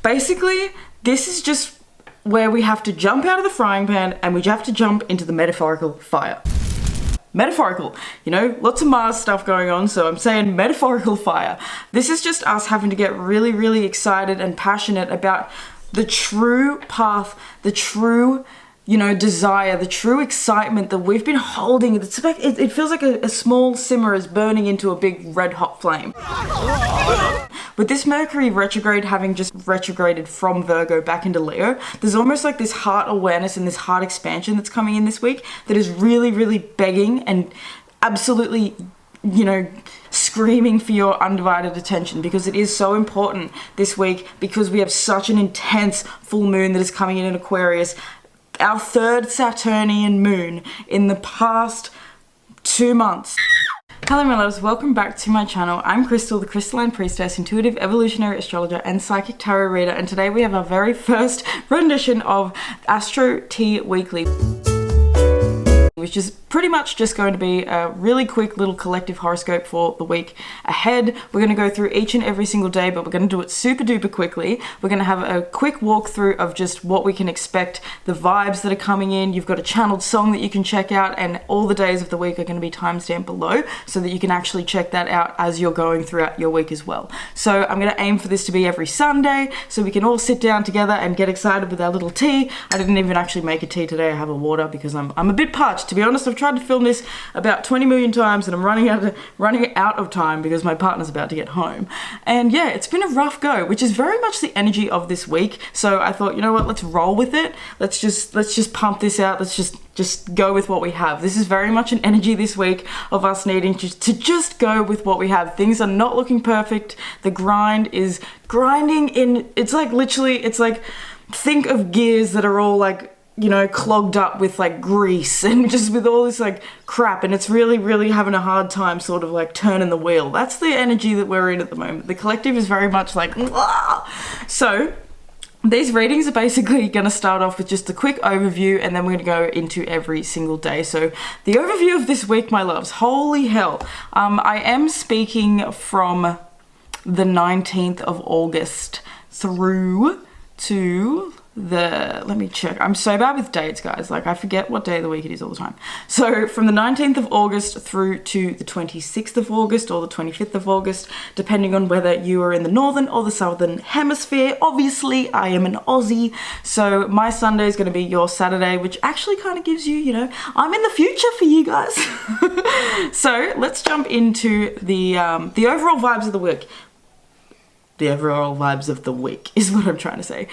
Basically, this is just where we have to jump out of the frying pan and we have to jump into the metaphorical fire. Metaphorical, you know, lots of Mars stuff going on, so I'm saying metaphorical fire. This is just us having to get really, really excited and passionate about the true path, the true, you know, desire, the true excitement that we've been holding. It's like, it feels like a small simmer is burning into a big red hot flame. With this Mercury retrograde having just retrograded from Virgo back into Leo, there's almost like this heart awareness and this heart expansion that's coming in this week that is really, really begging and absolutely, you know, screaming for your undivided attention, because it is so important this week because we have such an intense full moon that is coming in Aquarius, our third Saturnian moon in the past 2 months. Hello my loves, welcome back to my channel. I'm Crystal, the Crystalline Priestess, intuitive evolutionary astrologer and psychic tarot reader, and today we have our very first rendition of Astro Tea Weekly, which is pretty much just going to be a really quick little collective horoscope for the week ahead. We're going to go through each and every single day, but we're going to do it super duper quickly. We're going to have a quick walkthrough of just what we can expect, the vibes that are coming in. You've got a channeled song that you can check out, and all the days of the week are going to be timestamped below so that you can actually check that out as you're going throughout your week as well. So I'm going to aim for this to be every Sunday so we can all sit down together and get excited with our little tea. I didn't even actually make a tea today. I have a water because I'm a bit parched. To be honest, I've tried to film this about 20 million times and I'm running out of time because my partner's about to get home. And yeah, it's been a rough go, which is very much the energy of this week. So I thought, you know what, let's roll with it. Let's just pump this out. Let's just go with what we have. This is very much an energy this week of us needing to just go with what we have. Things are not looking perfect. The grind is grinding in, it's like literally, it's like, think of gears that are all like, you know, clogged up with like grease and just with all this like crap, and it's really, really having a hard time sort of like turning the wheel. That's the energy that we're in at the moment. The collective is very much like, wah! So these readings are basically going to start off with just a quick overview, and then we're going to go into every single day. So the overview of this week, my loves, holy hell. I am speaking from the 19th of August through to let me check. I'm so bad with dates, guys. Like, I forget what day of the week it is all the time. So from the 19th of August through to the 26th of August or the 25th of August, depending on whether you are in the northern or the southern hemisphere. Obviously, I am an Aussie, so my Sunday is going to be your Saturday, which actually kind of gives you, you know, I'm in the future for you guys. So let's jump into the overall vibes of the week. The overall vibes of the week is what I'm trying to say.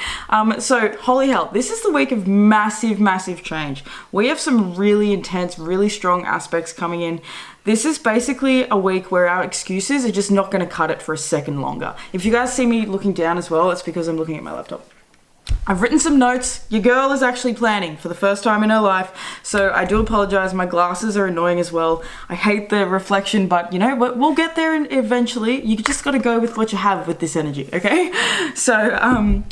So holy hell, this is the week of massive, massive change. We have some really intense, really strong aspects coming in. This is basically a week where our excuses are just not going to cut it for a second longer. If you guys see me looking down as well, it's because I'm looking at my laptop. I've written some notes. Your girl is actually planning for the first time in her life, so I do apologize. My glasses are annoying as well. I hate the reflection, but you know, we'll get there eventually. You just got to go with what you have with this energy, okay? So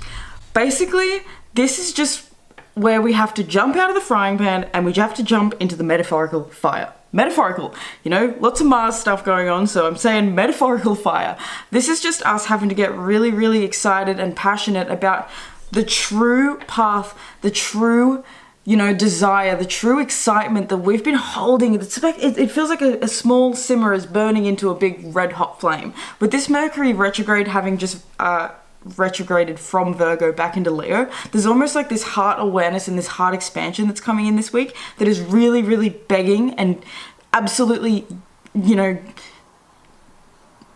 basically, this is just where we have to jump out of the frying pan and we have to jump into the metaphorical fire. Metaphorical, you know, lots of Mars stuff going on, so I'm saying metaphorical fire. This is just us having to get really, really excited and passionate about the true path, the true, you know, desire, the true excitement that we've been holding. It's like, it feels like a small simmer is burning into a big red hot flame. With this Mercury retrograde having just retrograded from Virgo back into Leo, there's almost like this heart awareness and this heart expansion that's coming in this week that is really, really begging and absolutely, you know,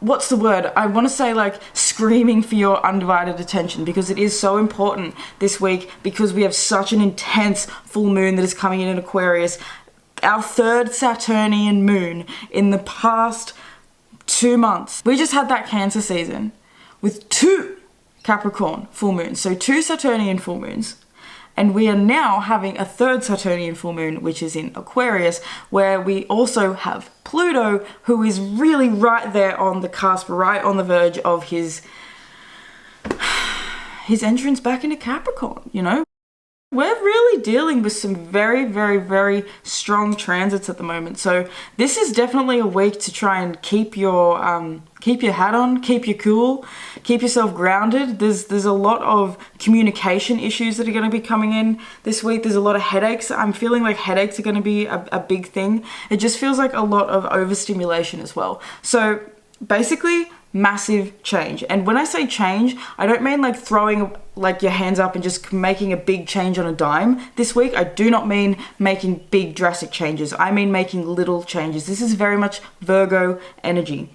what's the word? I want to say like screaming for your undivided attention, because it is so important this week because we have such an intense full moon that is coming in Aquarius, our third Saturnian moon in the past 2 months. We just had that Cancer season with 2 Capricorn full moons, so 2 Saturnian full moons. And we are now having a third Saturnian full moon, which is in Aquarius, where we also have Pluto, who is really right there on the cusp, right on the verge of his entrance back into Capricorn, you know? We're really dealing with some very, very, very strong transits at the moment. So this is definitely a week to try and keep your hat on, keep you cool, keep yourself grounded. There's a lot of communication issues that are going to be coming in this week. There's a lot of headaches. I'm feeling like headaches are going to be a big thing. It just feels like a lot of overstimulation as well. So basically, massive change. And when I say change, I don't mean like throwing like your hands up and just making a big change on a dime this week. I do not mean making big drastic changes. I mean making little changes. This is very much Virgo energy.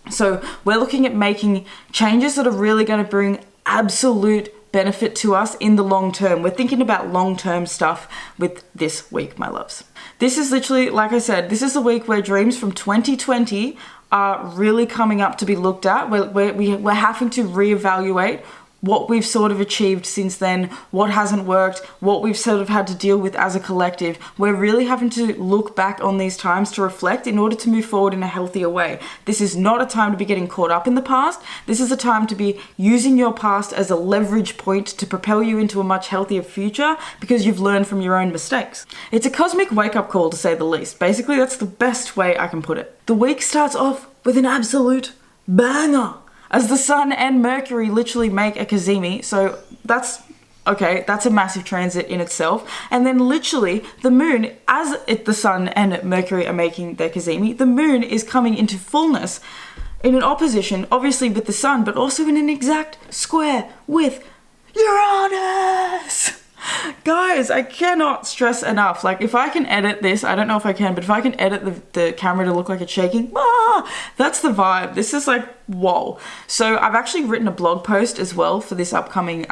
So we're looking at making changes that are really going to bring absolute benefit to us in the long term. We're thinking about long-term stuff with this week, my loves. This is literally, like I said, this is the week where dreams from 2020 are really coming up to be looked at. We're having to reevaluate what we've sort of achieved since then, what hasn't worked, what we've sort of had to deal with as a collective. We're really having to look back on these times to reflect in order to move forward in a healthier way. This is not a time to be getting caught up in the past. This is a time to be using your past as a leverage point to propel you into a much healthier future because you've learned from your own mistakes. It's a cosmic wake-up call, to say the least. Basically, that's the best way I can put it. The week starts off with an absolute banger, as the Sun and Mercury literally make a Cazimi. So that's a massive transit in itself. And then literally the moon, the Sun and Mercury are making their Cazimi, the moon is coming into fullness in an opposition, obviously with the Sun, but also in an exact square with Uranus. Guys, I cannot stress enough. Like, if I can edit this, I don't know if I can, but if I can edit the camera to look like it's shaking, that's the vibe. This is like, whoa. So I've actually written a blog post as well for this upcoming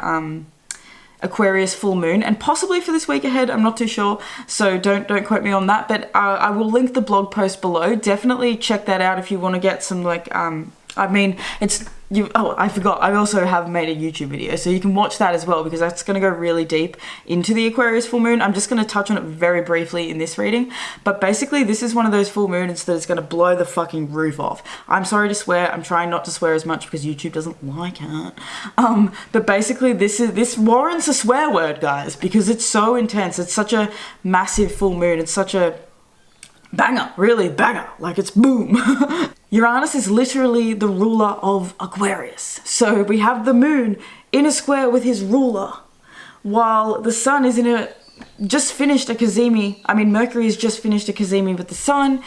Aquarius full moon, and possibly for this week ahead, I'm not too sure, so don't quote me on that, but I will link the blog post below. Definitely check that out if you want to get some like I forgot, I also have made a YouTube video, so you can watch that as well, because that's going to go really deep into the Aquarius full moon. I'm just going to touch on it very briefly in this reading, but basically this is one of those full moons that is going to blow the fucking roof off. I'm sorry to swear, I'm trying not to swear as much because YouTube doesn't like it. But basically this warrants a swear word, guys, because it's so intense. It's such a massive full moon. It's such a banger, really banger, like it's boom. Uranus is literally the ruler of Aquarius. So we have the moon in a square with his ruler, while the sun is just finished a Cazimi. I mean, Mercury has just finished a Cazimi with the sun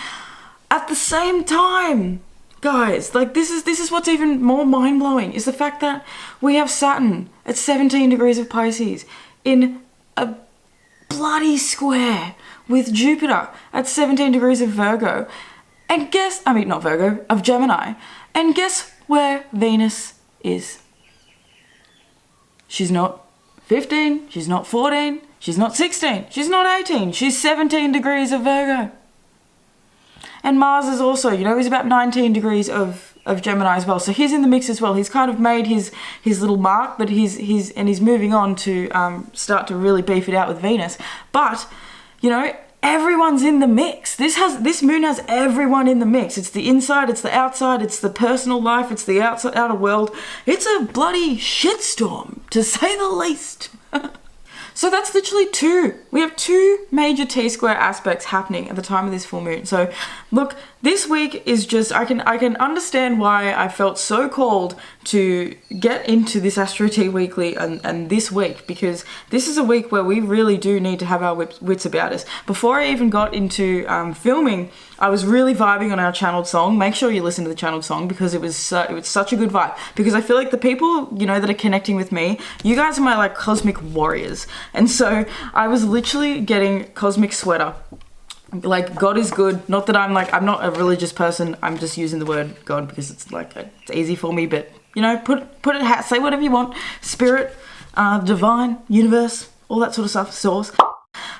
at the same time. Guys, like this is what's even more mind-blowing, is the fact that we have Saturn at 17 degrees of Pisces in a bloody square with Jupiter at 17 degrees of Virgo. And of Gemini. And guess where Venus is? She's not 15, she's not 14, she's not 16, she's not 18, she's 17 degrees of Virgo. And Mars is also, he's about 19 degrees of Gemini as well. So he's in the mix as well. He's kind of made his little mark, but he's moving on to start to really beef it out with Venus. But, everyone's in the mix. This moon has everyone in the mix. It's the inside, it's the outside, it's the personal life, it's the outer world. It's a bloody shitstorm, to say the least. So that's literally we have two major T-square aspects happening at the time of this full moon. So look, this week is just, I can understand why I felt so called to get into this Astro Tea Weekly and this week, because this is a week where we really do need to have our wits about us. Before I even got into filming, I was really vibing on our channeled song. Make sure you listen to the channeled song, because it was such a good vibe. Because I feel like the people, that are connecting with me, you guys are my like cosmic warriors. And so I was literally getting cosmic sweater. Like, God is good. Not that I'm not a religious person. I'm just using the word God because it's like, it's easy for me. But, put it, say whatever you want. Spirit, divine, universe, all that sort of stuff, source.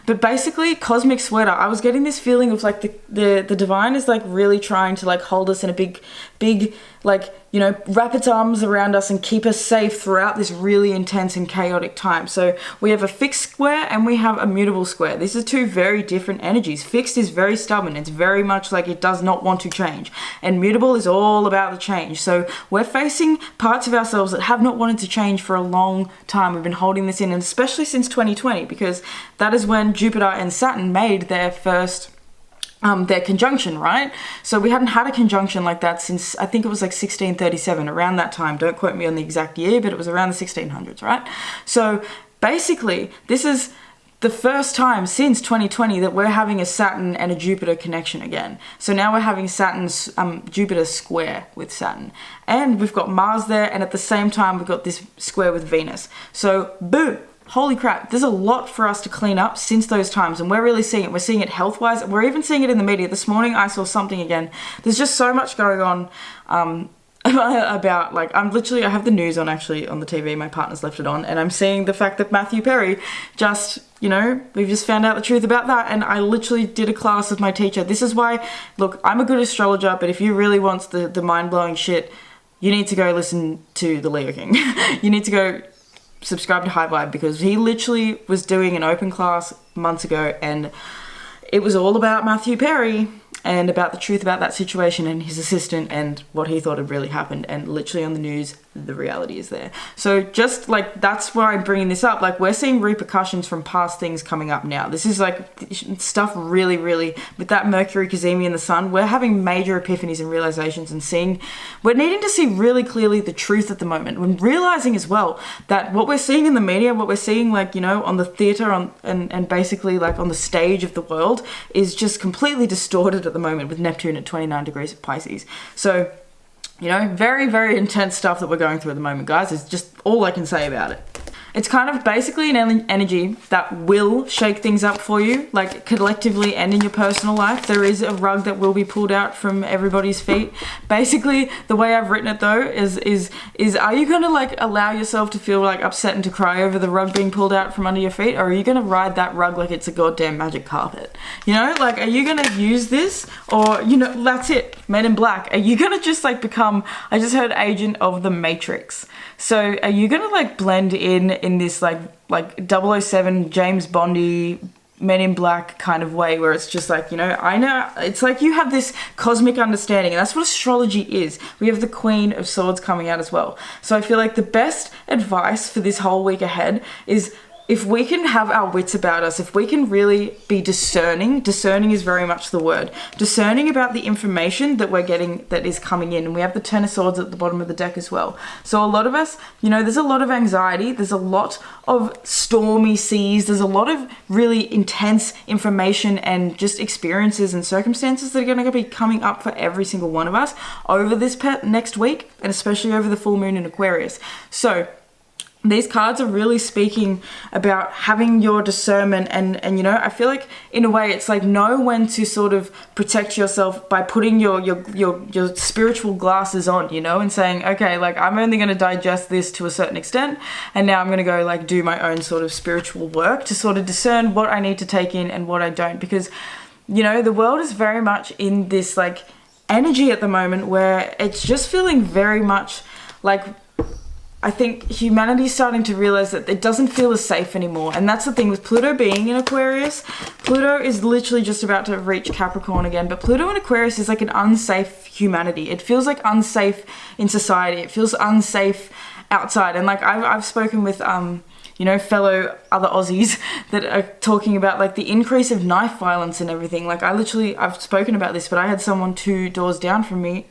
But basically, cosmic sweater, I was getting this feeling of like the divine is like really trying to like hold us in a big like, you know, wrap its arms around us and keep us safe throughout this really intense and chaotic time. So we have a fixed square and we have a mutable square. These are two very different energies. Fixed is very stubborn. It's very much like it does not want to change. And mutable is all about the change. So we're facing parts of ourselves that have not wanted to change for a long time. We've been holding this in, and especially since 2020, because that is when Jupiter and Saturn made their first their conjunction, right? So we hadn't had a conjunction like that since, I think it was like 1637, around that time. Don't quote me on the exact year, but it was around the 1600s, right? So basically, this is the first time since 2020 that we're having a Saturn and a Jupiter connection again. So now we're having Saturn's Jupiter square with Saturn. And we've got Mars there, and at the same time, we've got this square with Venus. So boom! Holy crap, there's a lot for us to clean up since those times, and we're really seeing it. We're seeing it health-wise, and we're even seeing it in the media. This morning I saw something again. There's just so much going on about, like, I have the news on actually on the TV, my partner's left it on, and I'm seeing the fact that Matthew Perry just, you know, we've just found out the truth about that, and I literally did a class with my teacher. This is why, look, I'm a good astrologer, but if you really want the mind-blowing shit, you need to go listen to the Leo King. You need to go subscribe to High Vibe, because he literally was doing an open class months ago, and it was all about Matthew Perry and about the truth about that situation and his assistant and what he thought had really happened, and literally on the news the reality is there. So just like, that's why I'm bringing this up. Like, we're seeing repercussions from past things coming up now. This is like stuff really with that Mercury, Cazimi and the Sun, we're having major epiphanies and realizations, and we're needing to see really clearly the truth at the moment. We're realizing as well that what we're seeing in the media, what we're seeing, like, you know, on the theater and basically like on the stage of the world, is just completely distorted at the moment with Neptune at 29 degrees of Pisces. So, you know, very intense stuff that we're going through at the moment, guys. It's just all I can say about it. It's kind of basically an energy that will shake things up for you, like collectively and in your personal life. There is a rug that will be pulled out from everybody's feet. Basically, the way I've written it though is are you gonna like allow yourself to feel like upset and to cry over the rug being pulled out from under your feet, or are you gonna ride that rug like it's a goddamn magic carpet? You know, like, are you gonna use this, or, you know, that's it, Men in Black. Are you gonna just like become, I just heard agent of the Matrix. So are you gonna like blend in this like 007 James Bondy Men in Black kind of way, where it's just like, you know, I know, it's like you have this cosmic understanding, and that's what astrology is. We have the Queen of Swords coming out as well. So I feel like the best advice for this whole week ahead is, if we can have our wits about us, if we can really be discerning is very much the word, discerning about the information that we're getting that is coming in. And we have the Ten of Swords at the bottom of the deck as well. So a lot of us, you know, there's a lot of anxiety, there's a lot of stormy seas, there's a lot of really intense information and just experiences and circumstances that are going to be coming up for every single one of us over this next week, and especially over the full moon in Aquarius. So these cards are really speaking about having your discernment, and you know, I feel like in a way it's like, know when to sort of protect yourself by putting your spiritual glasses on, you know, and saying, okay, like, I'm only going to digest this to a certain extent, and now I'm going to go like do my own sort of spiritual work to sort of discern what I need to take in and what I don't, because, you know, the world is very much in this like energy at the moment where it's just feeling very much like, I think humanity's starting to realize that it doesn't feel as safe anymore. And that's the thing with Pluto being in Aquarius. Pluto is literally just about to reach Capricorn again, but Pluto in Aquarius is like an unsafe humanity. It feels like unsafe in society. It feels unsafe outside. And like, I've spoken with, you know, fellow other Aussies that are talking about like the increase of knife violence and everything. Like, I've spoken about this, but I had someone 2 doors down from me,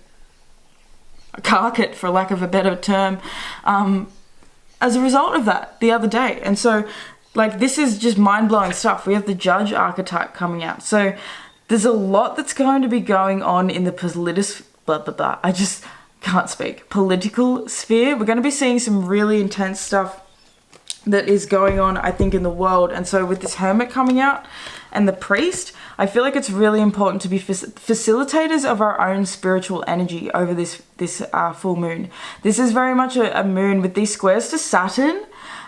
a carpet for lack of a better term, as a result of that the other day. And so like, this is just mind-blowing stuff. We have the Judge archetype coming out, so there's a lot that's going to be going on in the I just can't speak political sphere. We're going to be seeing some really intense stuff that is going on, I think, in the world. And so with this Hermit coming out and the Priest, I feel like it's really important to be facilitators of our own spiritual energy over this full moon. This is very much a moon with these squares to Saturn.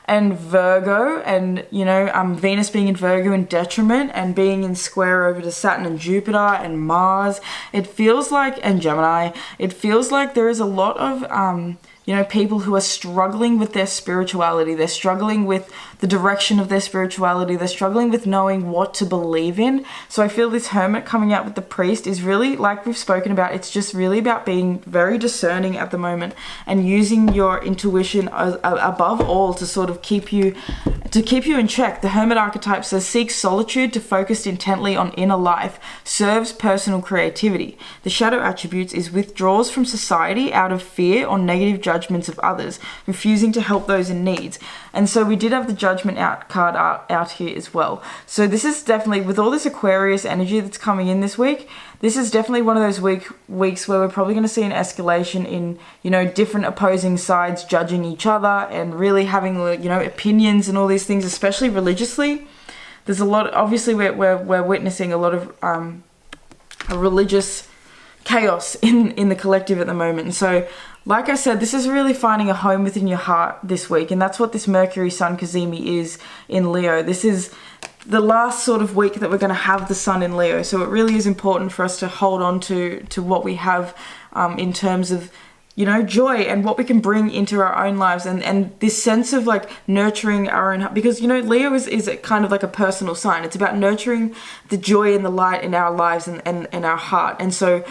and Virgo, and you know, Venus being in Virgo in detriment and being in square over to Saturn and Jupiter and Mars, it feels like, and Gemini, it feels like there is a lot of you know, people who are struggling with their spirituality. They're struggling with the direction of their spirituality. They're struggling with knowing what to believe in. So I feel this Hermit coming out with the Priest is really, like we've spoken about, it's just really about being very discerning at the moment and using your intuition above all to sort of keep you in check. The Hermit archetype says, seek solitude to focus intently on inner life, serves personal creativity. The shadow attributes is withdraws from society out of fear or negative judgments of others, refusing to help those in need. And so we did have the Judgment card out here as well. So this is definitely, with all this Aquarius energy that's coming in this week, this is definitely one of those weeks where we're probably going to see an escalation in, you know, different opposing sides judging each other and really having, you know, opinions and all these things, especially religiously. There's a lot, obviously we're witnessing a lot of a religious chaos in the collective at the moment. And so, like I said, this is really finding a home within your heart this week, and that's what this Mercury Sun Cazimi is in Leo. This is the last sort of week that we're going to have the Sun in Leo, so it really is important for us to hold on to what we have in terms of, you know, joy and what we can bring into our own lives, and this sense of like nurturing our own, because, you know, Leo is kind of like a personal sign. It's about nurturing the joy and the light in our lives and our heart. And so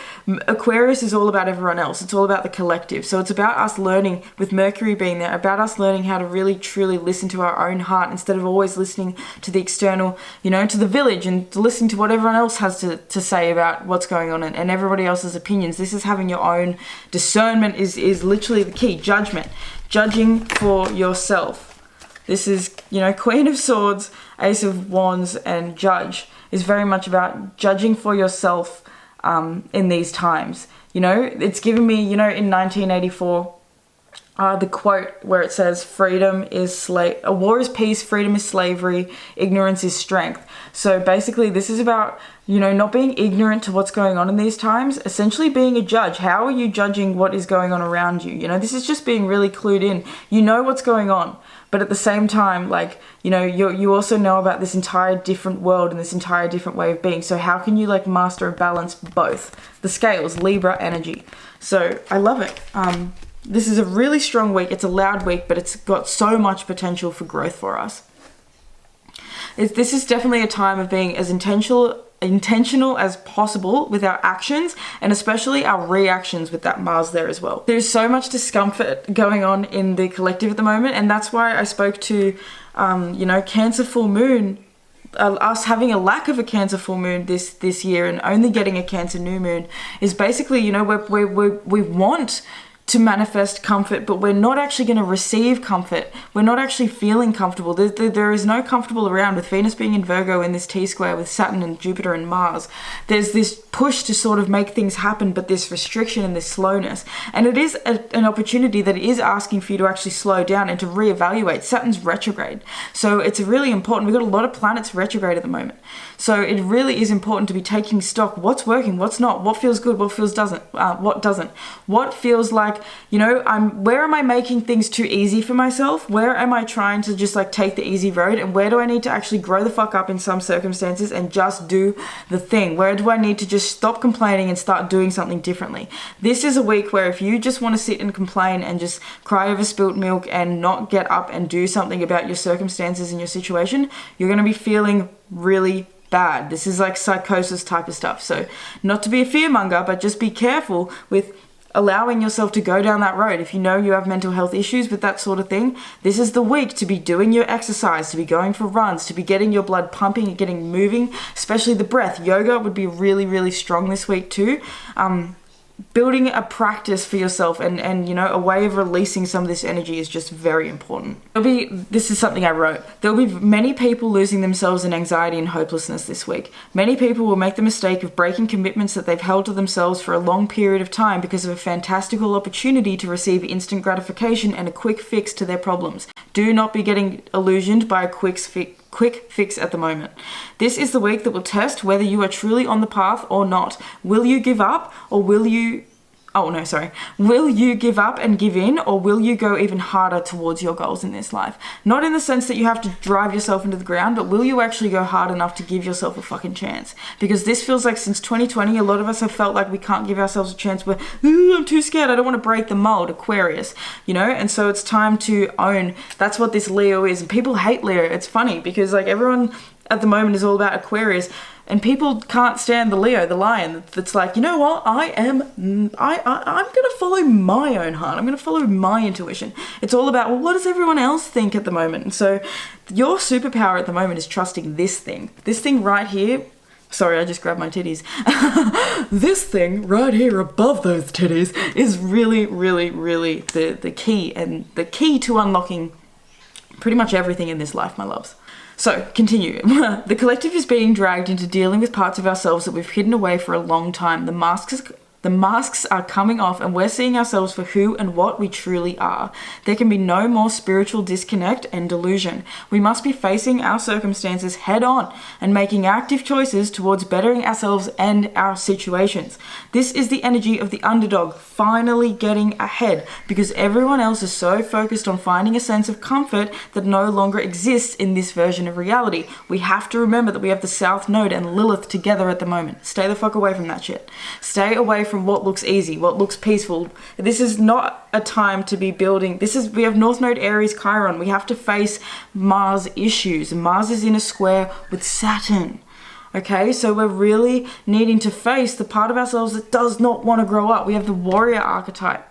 Aquarius is all about everyone else. It's all about the collective. So it's about us learning, with Mercury being there, about us learning how to really truly listen to our own heart instead of always listening to the external, you know, to the village and listening to what everyone else has to say about what's going on and everybody else's opinions. This is having your own discernment is literally the key. Judging for yourself. This is, you know, Queen of Swords, Ace of Wands, and Judge is very much about judging for yourself in these times. You know, it's given me, you know, in 1984, the quote where it says, freedom is a war is peace, freedom is slavery, ignorance is strength. So basically this is about, you know, not being ignorant to what's going on in these times, essentially being a judge. How are you judging what is going on around you? You know, this is just being really clued in. You know what's going on, but at the same time, like, you know, you also know about this entire different world and this entire different way of being. So how can you like master and balance both? The scales, Libra energy. So I love it. This is a really strong week. It's a loud week, but it's got so much potential for growth for us. This is definitely a time of being as intentional as possible with our actions, and especially our reactions with that Mars there as well. There's so much discomfort going on in the collective at the moment, and that's why I spoke to, you know, Cancer full moon, us having a lack of a Cancer full moon this year and only getting a Cancer new moon is basically, you know, we want to manifest comfort, but we're not actually going to receive comfort. We're not actually feeling comfortable. There is no comfortable around. With Venus being in Virgo in this T-square with Saturn and Jupiter and Mars, there's this push to sort of make things happen, but this restriction and this slowness. And it is an opportunity that is asking for you to actually slow down and to reevaluate. Saturn's retrograde. So it's really important. We've got a lot of planets retrograde at the moment. So it really is important to be taking stock. What's working? What's not? What feels good? What feels what doesn't? What feels like, you know, where am I making things too easy for myself? Where am I trying to just like take the easy road? And where do I need to actually grow the fuck up in some circumstances and just do the thing? Where do I need to just stop complaining and start doing something differently? This is a week where if you just want to sit and complain and just cry over spilt milk and not get up and do something about your circumstances and your situation, you're going to be feeling really bad. This is like psychosis type of stuff. So not to be a fearmonger, but just be careful with allowing yourself to go down that road. If you know you have mental health issues with that sort of thing, this is the week to be doing your exercise, to be going for runs, to be getting your blood pumping and getting moving, especially the breath. Yoga would be really, really strong this week too. Building a practice for yourself and you know, a way of releasing some of this energy is just very important. This is something I wrote. There'll be many people losing themselves in anxiety and hopelessness this week. Many people will make the mistake of breaking commitments that they've held to themselves for a long period of time because of a fantastical opportunity to receive instant gratification and a quick fix to their problems. Do not be getting illusioned by a quick fix at the moment. This is the week that will test whether you are truly on the path or not. Will you give up, or will you Oh no, sorry. Will you give up and give in, or will you go even harder towards your goals in this life? Not in the sense that you have to drive yourself into the ground, but will you actually go hard enough to give yourself a fucking chance? Because this feels like since 2020, a lot of us have felt like we can't give ourselves a chance. We're, ooh, I'm too scared. I don't want to break the mold, Aquarius, you know? And so it's time to own. That's what this Leo is. And people hate Leo. It's funny because like everyone at the moment is all about Aquarius. And people can't stand the Leo, the lion, that's like, you know what, I'm going to follow my own heart. I'm going to follow my intuition. It's all about, well, what does everyone else think at the moment? And so your superpower at the moment is trusting this thing. This thing right here. Sorry, I just grabbed my titties. This thing right here above those titties is really, really, really the key, and the key to unlocking pretty much everything in this life, my loves. So, continue. The collective is being dragged into dealing with parts of ourselves that we've hidden away for a long time. The masks are coming off, and we're seeing ourselves for who and what we truly are. There can be no more spiritual disconnect and delusion. We must be facing our circumstances head on and making active choices towards bettering ourselves and our situations. This is the energy of the underdog finally getting ahead, because everyone else is so focused on finding a sense of comfort that no longer exists in this version of reality. We have to remember that we have the South Node and Lilith together at the moment. Stay the fuck away from that shit. Stay away from what looks easy, what looks peaceful. This is not a time to be building. We have North Node, Aries, Chiron. We have to face Mars issues. Mars is in a square with Saturn. Okay, so we're really needing to face the part of ourselves that does not want to grow up. We have the warrior archetype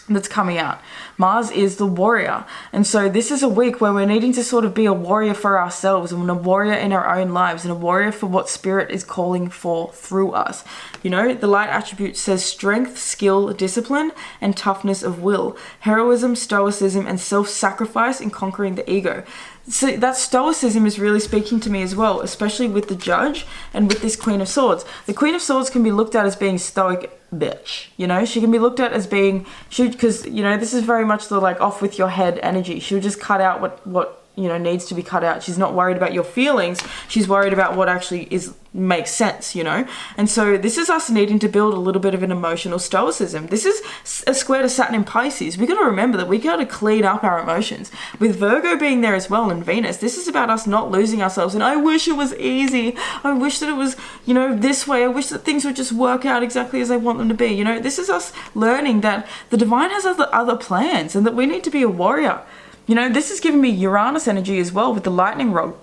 that's coming out. Mars is the warrior. And so this is a week where we're needing to sort of be a warrior for ourselves, and a warrior in our own lives, and a warrior for what spirit is calling for through us. You know, the light attribute says strength, skill, discipline, and toughness of will, heroism, stoicism, and self-sacrifice in conquering the ego. So that stoicism is really speaking to me as well, especially with the Judge and with this Queen of Swords. The Queen of Swords can be looked at as being stoic bitch, you know? She can be looked at as being, because, you know, this is very much the like off with your head energy. She'll just cut out what you know, needs to be cut out. She's not worried about your feelings. She's worried about what actually makes sense, you know? And so this is us needing to build a little bit of an emotional stoicism. This is a square to Saturn in Pisces. We got to remember that we got to clean up our emotions. With Virgo being there as well, and Venus, this is about us not losing ourselves. And I wish it was easy. I wish that it was, you know, this way. I wish that things would just work out exactly as I want them to be. You know, this is us learning that the divine has other plans, and that we need to be a warrior. You know, this is giving me Uranus energy as well with the lightning rod.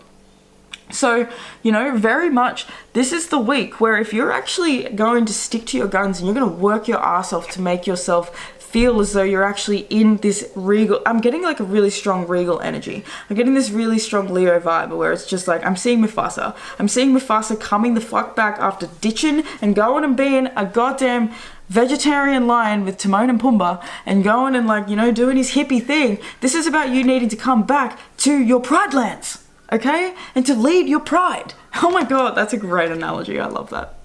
So, you know, very much this is the week where if you're actually going to stick to your guns and you're going to work your ass off to make yourself feel as though you're actually in this regal, I'm getting like a really strong regal energy. I'm getting this really strong Leo vibe where it's just like, I'm seeing Mufasa. I'm seeing Mufasa coming the fuck back after ditching and going and being a goddamn vegetarian lion with Timon and Pumbaa and going and like, you know, doing his hippie thing. This is about you needing to come back to your pride lands, okay? And to lead your pride. Oh my God, that's a great analogy. I love that.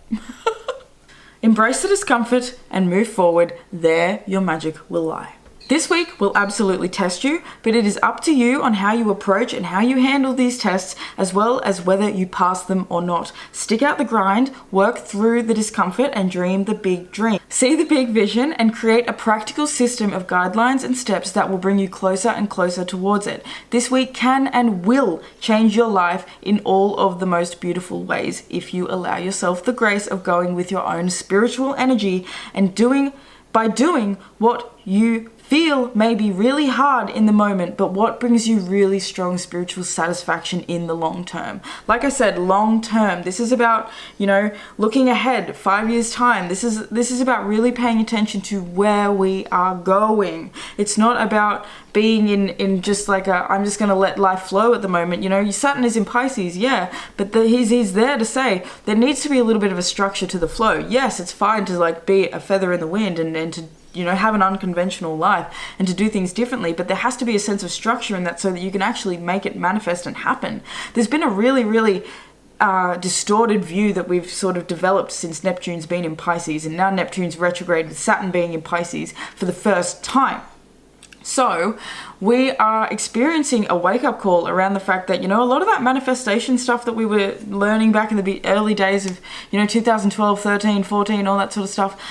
Embrace the discomfort and move forward. There, your magic will lie. This week will absolutely test you, but it is up to you on how you approach and how you handle these tests, as well as whether you pass them or not. Stick out the grind, work through the discomfort, and dream the big dream. See the big vision and create a practical system of guidelines and steps that will bring you closer and closer towards it. This week can and will change your life in all of the most beautiful ways if you allow yourself the grace of going with your own spiritual energy and doing what you feel may be really hard in the moment, but what brings you really strong spiritual satisfaction in the long term. Like I said, long term. This is about, you know, looking ahead 5 years time. This is about really paying attention to where we are going. It's not about being in just like I'm just gonna let life flow at the moment. You know, Saturn is in Pisces, yeah, but he's there to say there needs to be a little bit of a structure to the flow. Yes, it's fine to like be a feather in the wind and to, you know, have an unconventional life and to do things differently, but there has to be a sense of structure in that so that you can actually make it manifest and happen. There's been a really distorted view that we've sort of developed since Neptune's been in Pisces, and now Neptune's retrograde with Saturn being in Pisces for the first time. So we are experiencing a wake-up call around the fact that, you know, a lot of that manifestation stuff that we were learning back in the early days of, you know, 2012, 13, 14, all that sort of stuff,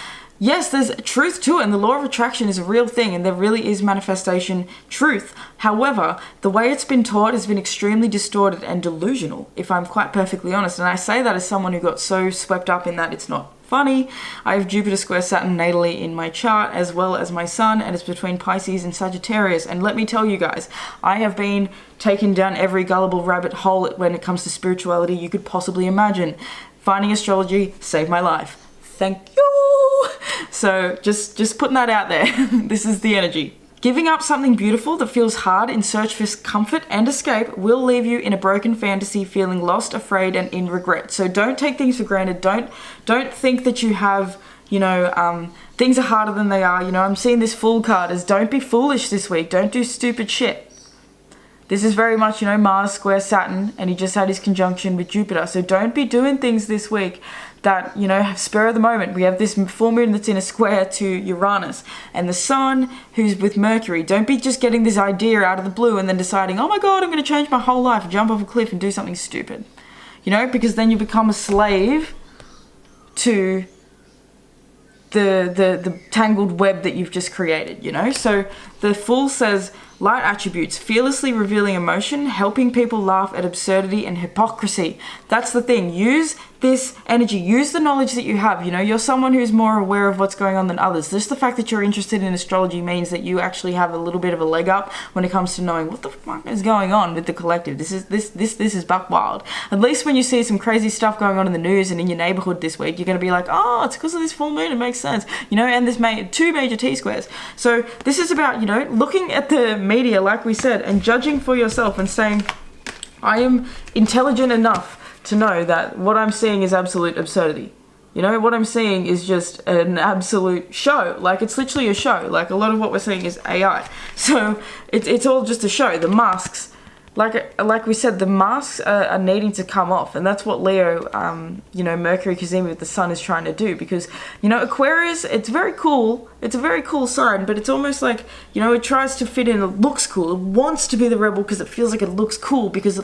yes, there's truth to it, and the law of attraction is a real thing, and there really is manifestation truth. However, the way it's been taught has been extremely distorted and delusional, if I'm quite perfectly honest. And I say that as someone who got so swept up in that it's not funny. I have Jupiter square Saturn natally in my chart, as well as my Sun, and it's between Pisces and Sagittarius. And let me tell you guys, I have been taken down every gullible rabbit hole when it comes to spirituality you could possibly imagine. Finding astrology saved my life. Thank you! So just putting that out there. This is the energy. Giving up something beautiful that feels hard in search for comfort and escape will leave you in a broken fantasy, feeling lost, afraid, and in regret. So don't take things for granted. Don't think that you have, things are harder than they are. I'm seeing this Fool card as don't be foolish this week. Don't do stupid shit. This is very much, Mars square Saturn, and he just had his conjunction with Jupiter. So don't be doing things this week that, have spur of the moment. We have this full moon that's in a square to Uranus, and the Sun who's with Mercury. Don't be just getting this idea out of the blue and then deciding, oh my God, I'm going to change my whole life, jump off a cliff and do something stupid. Because then you become a slave to the tangled web that you've just created, So the Fool says, light attributes, fearlessly revealing emotion, helping people laugh at absurdity and hypocrisy. That's the thing. Use this energy. Use the knowledge that you have. You're someone who's more aware of what's going on than others. Just the fact that you're interested in astrology means that you actually have a little bit of a leg up when it comes to knowing what the fuck is going on with the collective. This is buck wild. At least when you see some crazy stuff going on in the news and in your neighborhood this week, you're going to be like, oh, it's because of this full moon. It makes sense. And this two major T-squares. So this is about, looking at the media, like we said, and judging for yourself and saying, I am intelligent enough to know that what I'm seeing is absolute absurdity. What I'm seeing is just an absolute show. Like, it's literally a show. Like, a lot of what we're seeing is AI. So it's all just a show. The masks, like we said, the masks are needing to come off, and that's what Leo, Mercury Cazimi with the Sun is trying to do. Because, Aquarius, it's very cool. It's a very cool sign, but it's almost like, it tries to fit in. It looks cool. It wants to be the rebel because it feels like it looks cool, because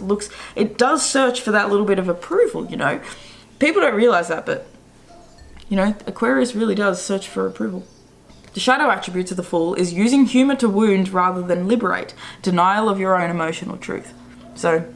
it does search for that little bit of approval, People don't realize that, but, Aquarius really does search for approval. The shadow attributes of the Fool is using humor to wound rather than liberate, denial of your own emotional truth. So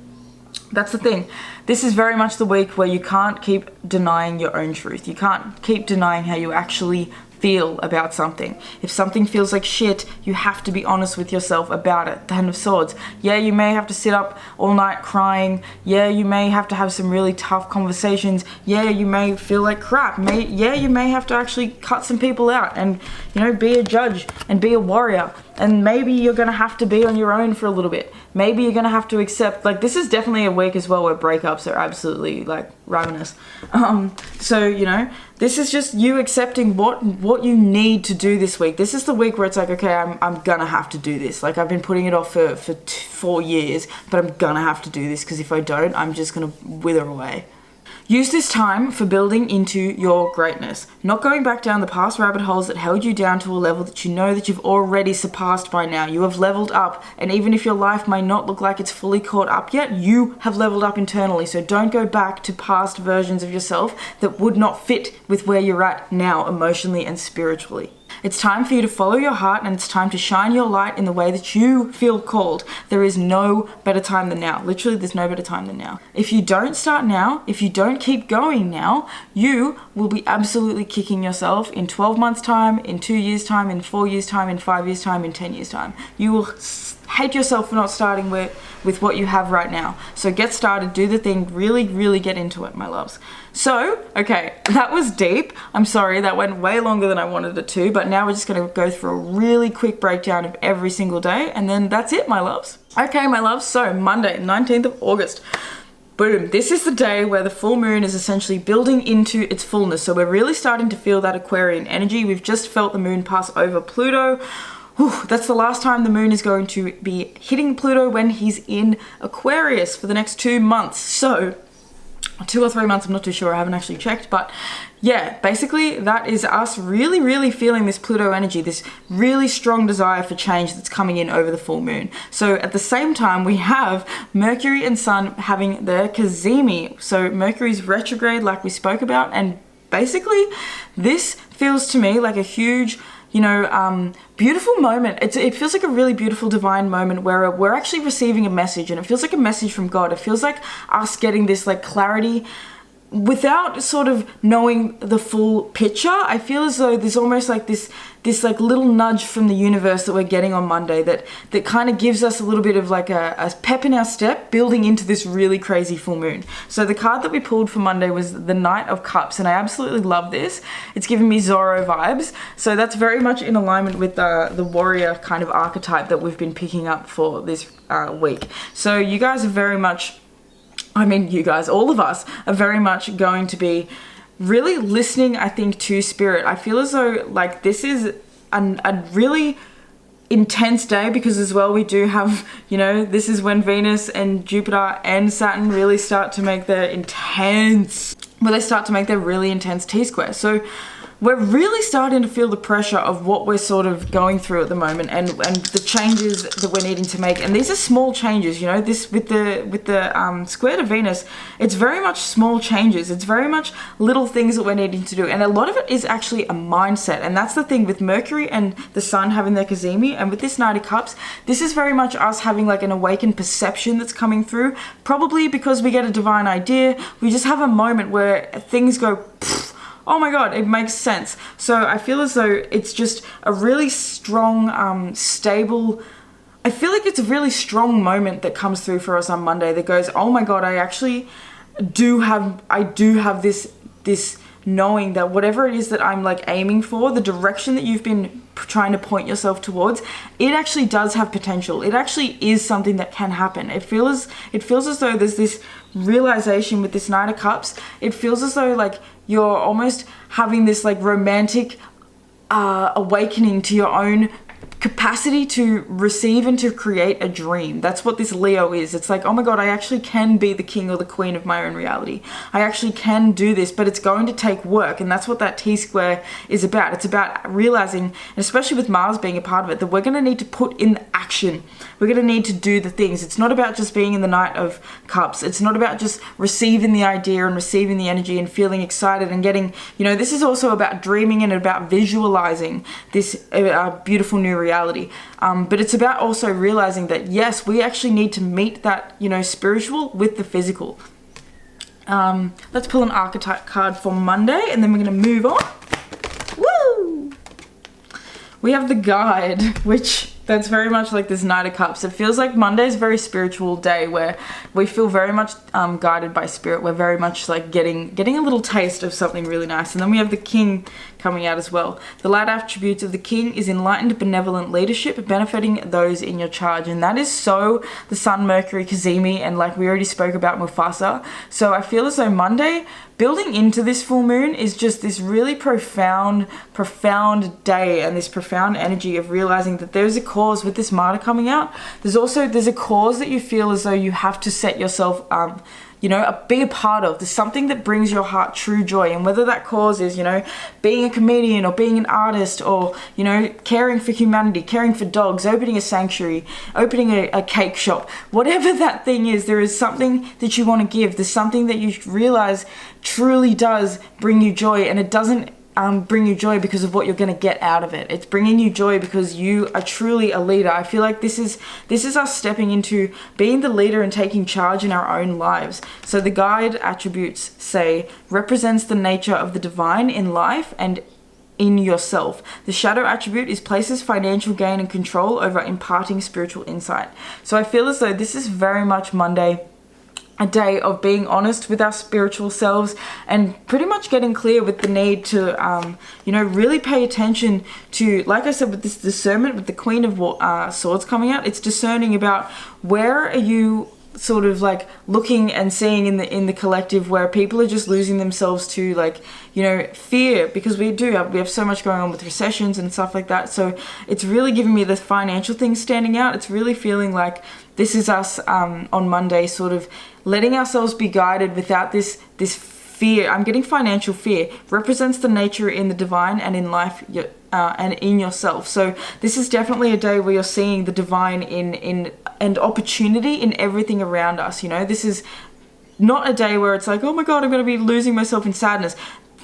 that's the thing. This is very much the week where you can't keep denying your own truth. You can't keep denying how you actually feel about something. If something feels like shit, you have to be honest with yourself about it. The Ten of Swords. Yeah, you may have to sit up all night crying. Yeah, you may have to have some really tough conversations. Yeah, you may feel like crap. You may have to actually cut some people out and, be a judge and be a warrior. And maybe you're going to have to be on your own for a little bit. Maybe you're going to have to accept, this is definitely a week as well where breakups are absolutely, ravenous. So, this is just you accepting what you need to do this week. This is the week where it's like, okay, I'm going to have to do this. I've been putting it off for 4 years, but I'm going to have to do this, because if I don't, I'm just going to wither away. Use this time for building into your greatness, not going back down the past rabbit holes that held you down to a level that you know that you've already surpassed by now. You have leveled up, and even if your life may not look like it's fully caught up yet, you have leveled up internally. So don't go back to past versions of yourself that would not fit with where you're at now, emotionally and spiritually. It's time for you to follow your heart, and it's time to shine your light in the way that you feel called. There is no better time than now. Literally, there's no better time than now. If you don't start now, if you don't keep going now, you will be absolutely kicking yourself in 12 months' time, in 2 years' time, in 4 years' time, in 5 years' time, in 10 years' time. You will hate yourself for not starting with what you have right now. So get started, do the thing, really, really get into it, my loves. So, okay, that was deep. I'm sorry, that went way longer than I wanted it to, but now we're just going to go through a really quick breakdown of every single day, and then that's it, my loves. Okay, my loves, so Monday, 19th of August. Boom, this is the day where the full moon is essentially building into its fullness. So we're really starting to feel that Aquarian energy. We've just felt the moon pass over Pluto. Whew, that's the last time the moon is going to be hitting Pluto, when he's in Aquarius for the next 2 months. So 2 or 3 months, I'm not too sure, I haven't actually checked, but yeah, basically that is us really, really feeling this Pluto energy, this really strong desire for change that's coming in over the full moon. So at the same time, we have Mercury and Sun having their Cazimi. So Mercury's retrograde, like we spoke about, and basically this feels to me like a huge, you know, beautiful moment. It feels like a really beautiful divine moment where we're actually receiving a message, and it feels like a message from God. It feels like us getting this like clarity without sort of knowing the full picture. I feel as though there's almost like this like little nudge from the universe that we're getting on Monday that kind of gives us a little bit of like a pep in our step building into this really crazy full moon. So the card that we pulled for Monday was the Knight of Cups, and I absolutely love this. It's giving me Zorro vibes. So that's very much in alignment with the warrior kind of archetype that we've been picking up for this week. So you guys are very much, I mean, you guys, all of us are very much going to be really listening, I think, to spirit. I feel as though like this is a really intense day, because as well we do have, you know, this is when Venus and Jupiter and Saturn really start to make their really intense T-square. So we're really starting to feel the pressure of what we're sort of going through at the moment, and the changes that we're needing to make. And these are small changes, you know, this with the square to Venus, it's very much small changes. It's very much little things that we're needing to do. And a lot of it is actually a mindset. And that's the thing with Mercury and the Sun having their Cazimi, and with this Knight of Cups, this is very much us having like an awakened perception that's coming through. Probably because we get a divine idea, we just have a moment where things go, oh my God, it makes sense. So I feel as though it's just a really strong, stable, I feel like it's a really strong moment that comes through for us on Monday that goes, oh my God, I actually do have this knowing that whatever it is that I'm like aiming for, the direction that you've been trying to point yourself towards, it actually does have potential. It actually is something that can happen. It feels as though there's this realization with this Knight of Cups. It feels as though like you're almost having this like romantic awakening to your own capacity to receive and to create a dream. That's what this Leo is. It's like, oh my God, I actually can be the king or the queen of my own reality. I actually can do this, but it's going to take work. And that's what that T-square is about. It's about realizing, and especially with Mars being a part of it, that we're going to need to put in the action. We're going to need to do the things. It's not about just being in the Knight of Cups. It's not about just receiving the idea and receiving the energy and feeling excited and getting, you know, this is also about dreaming and about visualizing this beautiful new reality. But it's about also realizing that, yes, we actually need to meet that, you know, spiritual with the physical. Let's pull an archetype card for Monday, and then we're going to move on. Woo! We have the Guide, which that's very much like this Knight of Cups. It feels like Monday's a very spiritual day where we feel very much guided by spirit. We're very much like getting a little taste of something really nice. And then we have the King coming out as well. The light attributes of the King is enlightened, benevolent leadership, benefiting those in your charge. And that is so the Sun Mercury Cazimi, and like we already spoke about Mufasa. So I feel as though Monday, building into this full moon, is just this really profound day, and this profound energy of realizing that there's a cause with this Martyr coming out. There's a cause that you feel as though you have to set yourself you know, be a part of. There's something that brings your heart true joy, and whether that cause is, you know, being a comedian or being an artist, or, you know, caring for humanity, caring for dogs, opening a sanctuary, opening a cake shop, whatever that thing is, there is something that you want to give. There's something that you realize truly does bring you joy, and it doesn't bring you joy because of what you're going to get out of it. It's bringing you joy because you are truly a leader. I feel like this is us stepping into being the leader and taking charge in our own lives. So the Guide attributes say represents the nature of the divine in life and in yourself. The Shadow attribute is places financial gain and control over imparting spiritual insight. So I feel as though this is very much Monday, a day of being honest with our spiritual selves, and pretty much getting clear with the need to, you know, really pay attention to, like I said, with this discernment, with the Queen of Swords coming out, it's discerning about where are you sort of like looking and seeing in the collective where people are just losing themselves to, like, you know, fear, because we have so much going on with recessions and stuff like that. So it's really giving me the financial thing standing out. It's really feeling like this is us on Monday sort of letting ourselves be guided without this fear. I'm getting financial fear. Represents the nature in the divine and in life and in yourself. So this is definitely a day where you're seeing the divine in and opportunity in everything around us. You know, this is not a day where it's like, oh my God, I'm going to be losing myself in sadness.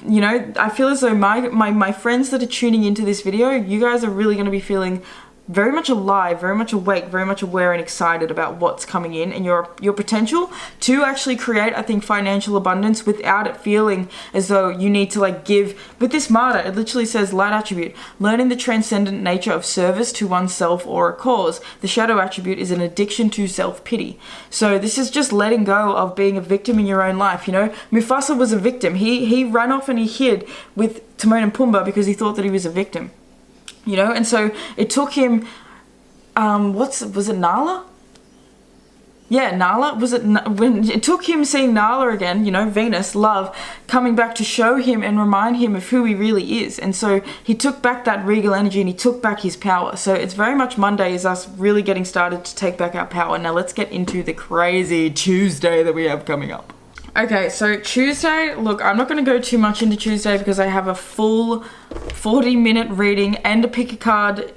you know, I feel as though my friends that are tuning into this video, you guys are really going to be feeling very much alive, very much awake, very much aware and excited about what's coming in and your potential to actually create, I think, financial abundance without it feeling as though you need to like give. With this Martyr, it literally says light attribute, learning the transcendent nature of service to oneself or a cause. The shadow attribute is an addiction to self-pity. So this is just letting go of being a victim in your own life. You know, Mufasa was a victim. He ran off and he hid with Timon and Pumbaa because he thought that he was a victim. You know, and so it took him, was it Nala? Yeah, Nala, when it took him seeing Nala again, you know, Venus, love, coming back to show him and remind him of who he really is. And so he took back that regal energy and he took back his power. So it's very much Monday is us really getting started to take back our power. Now let's get into the crazy Tuesday that we have coming up. Okay, so Tuesday, look, I'm not going to go too much into Tuesday because I have a full 40-minute reading and a pick a card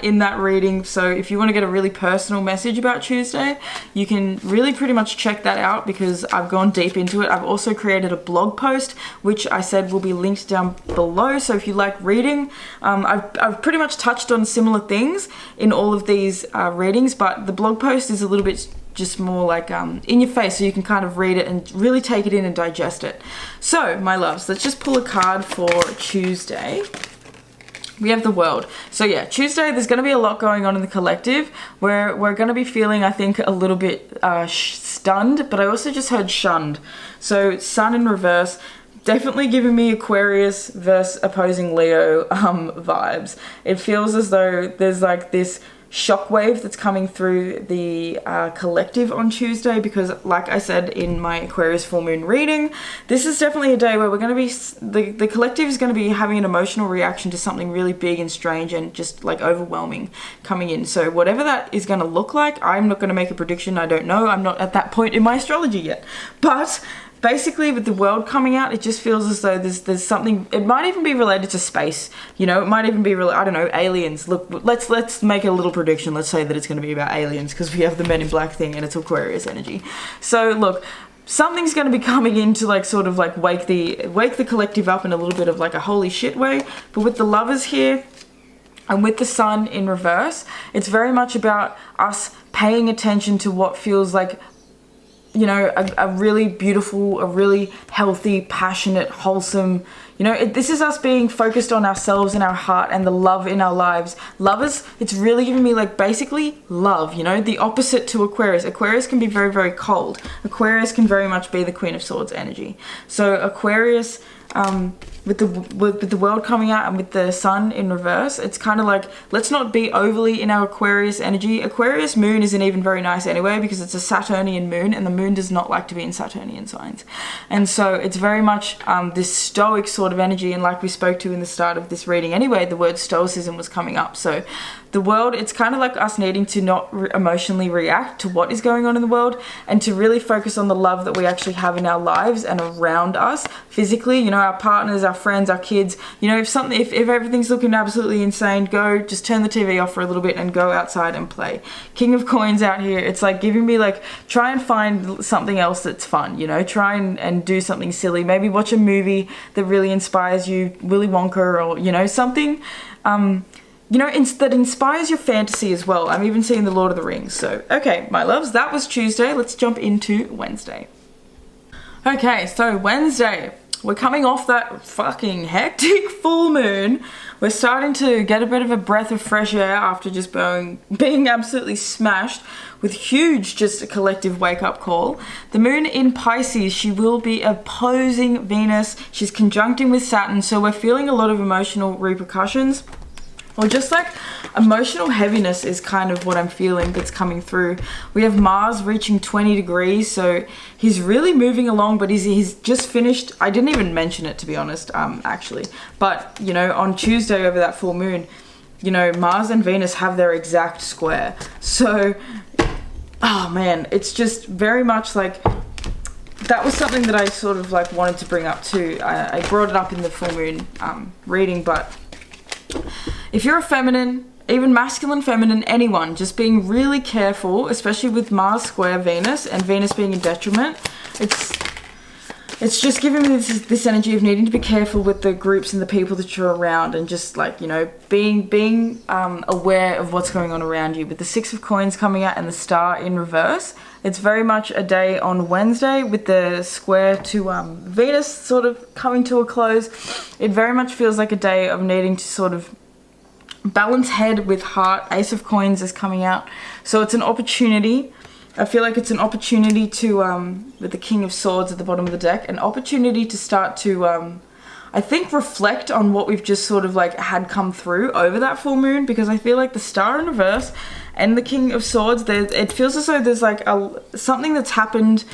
in that reading. So if you want to get a really personal message about Tuesday, you can really pretty much check that out because I've gone deep into it. I've also created a blog post, which I said will be linked down below. So if you like reading, I've pretty much touched on similar things in all of these readings, but the blog post is a little bit just more like in your face, so you can kind of read it and really take it in and digest it. So my loves, let's just pull a card for Tuesday. We have the World. So yeah, Tuesday there's going to be a lot going on in the collective where we're going to be feeling, I think, a little bit stunned, but I also just heard shunned. So Sun in reverse, definitely giving me Aquarius versus opposing Leo vibes. It feels as though there's like this shockwave that's coming through the collective on Tuesday because, like I said in my Aquarius full moon reading, this is definitely a day where we're going to be, the collective is going to be having an emotional reaction to something really big and strange and just like overwhelming coming in. So whatever that is going to look like, I'm not going to make a prediction. I don't know. I'm not at that point in my astrology yet. But basically, with the World coming out, it just feels as though there's something. It might even be related to space. You know, it might even be I don't know, aliens. Look, let's make a little prediction. Let's say that it's going to be about aliens because we have the Men in Black thing and it's Aquarius energy. So look, something's going to be coming in to like sort of like wake the collective up in a little bit of like a holy shit way. But with the Lovers here and with the Sun in reverse, it's very much about us paying attention to what feels like, you know, a really beautiful, a really healthy, passionate, wholesome, you know, this is us being focused on ourselves and our heart and the love in our lives. Lovers, it's really giving me like basically love, you know, the opposite to Aquarius. Aquarius can be very, very cold. Aquarius can very much be the Queen of Swords energy. So Aquarius, with the World coming out and with the Sun in reverse, it's kind of like, let's not be overly in our Aquarius energy. Aquarius moon isn't even very nice anyway because it's a Saturnian moon and the moon does not like to be in Saturnian signs. And so it's very much this stoic sort of energy, and like we spoke to in the start of this reading anyway, the word stoicism was coming up. So the World, it's kind of like us needing to not emotionally react to what is going on in the world and to really focus on the love that we actually have in our lives and around us physically, you know, our partners, our friends, our kids. You know, if everything's looking absolutely insane, just turn the TV off for a little bit and go outside and play. King of Coins out here, it's like giving me like, try and find something else that's fun, you know, try and do something silly. Maybe watch a movie that really inspires you, Willy Wonka, or, you know, something, you know, that inspires your fantasy as well. I'm even seeing the Lord of the Rings. So, okay, my loves, that was Tuesday. Let's jump into Wednesday. Okay, so Wednesday, we're coming off that fucking hectic full moon. We're starting to get a bit of a breath of fresh air after just being absolutely smashed with huge, just a collective wake-up call. The moon in Pisces, she will be opposing Venus. She's conjuncting with Saturn, so we're feeling a lot of emotional repercussions. Or just like emotional heaviness is kind of what I'm feeling that's coming through. We have Mars reaching 20 degrees, so he's really moving along, but he's just finished. I didn't even mention it, to be honest, actually. But, you know, on Tuesday over that full moon, you know, Mars and Venus have their exact square. So, oh man, it's just very much like, that was something that I sort of like wanted to bring up too. I brought it up in the full moon reading, but if you're a feminine, even masculine, feminine, anyone, just being really careful, especially with Mars square Venus and Venus being a detriment. it's just giving me this energy of needing to be careful with the groups and the people that you're around, and just like, you know, being aware of what's going on around you. With the Six of Coins coming out and the Star in reverse, it's very much a day on Wednesday with the square to Venus sort of coming to a close. It very much feels like a day of needing to sort of balance head with heart. Ace of Coins is coming out, so it's an opportunity. I feel like it's an opportunity to, with the King of Swords at the bottom of the deck, an opportunity to start to, I think, reflect on what we've just sort of like had come through over that full moon, because I feel like the Star in reverse and the King of Swords, it feels as though there's like something that's happened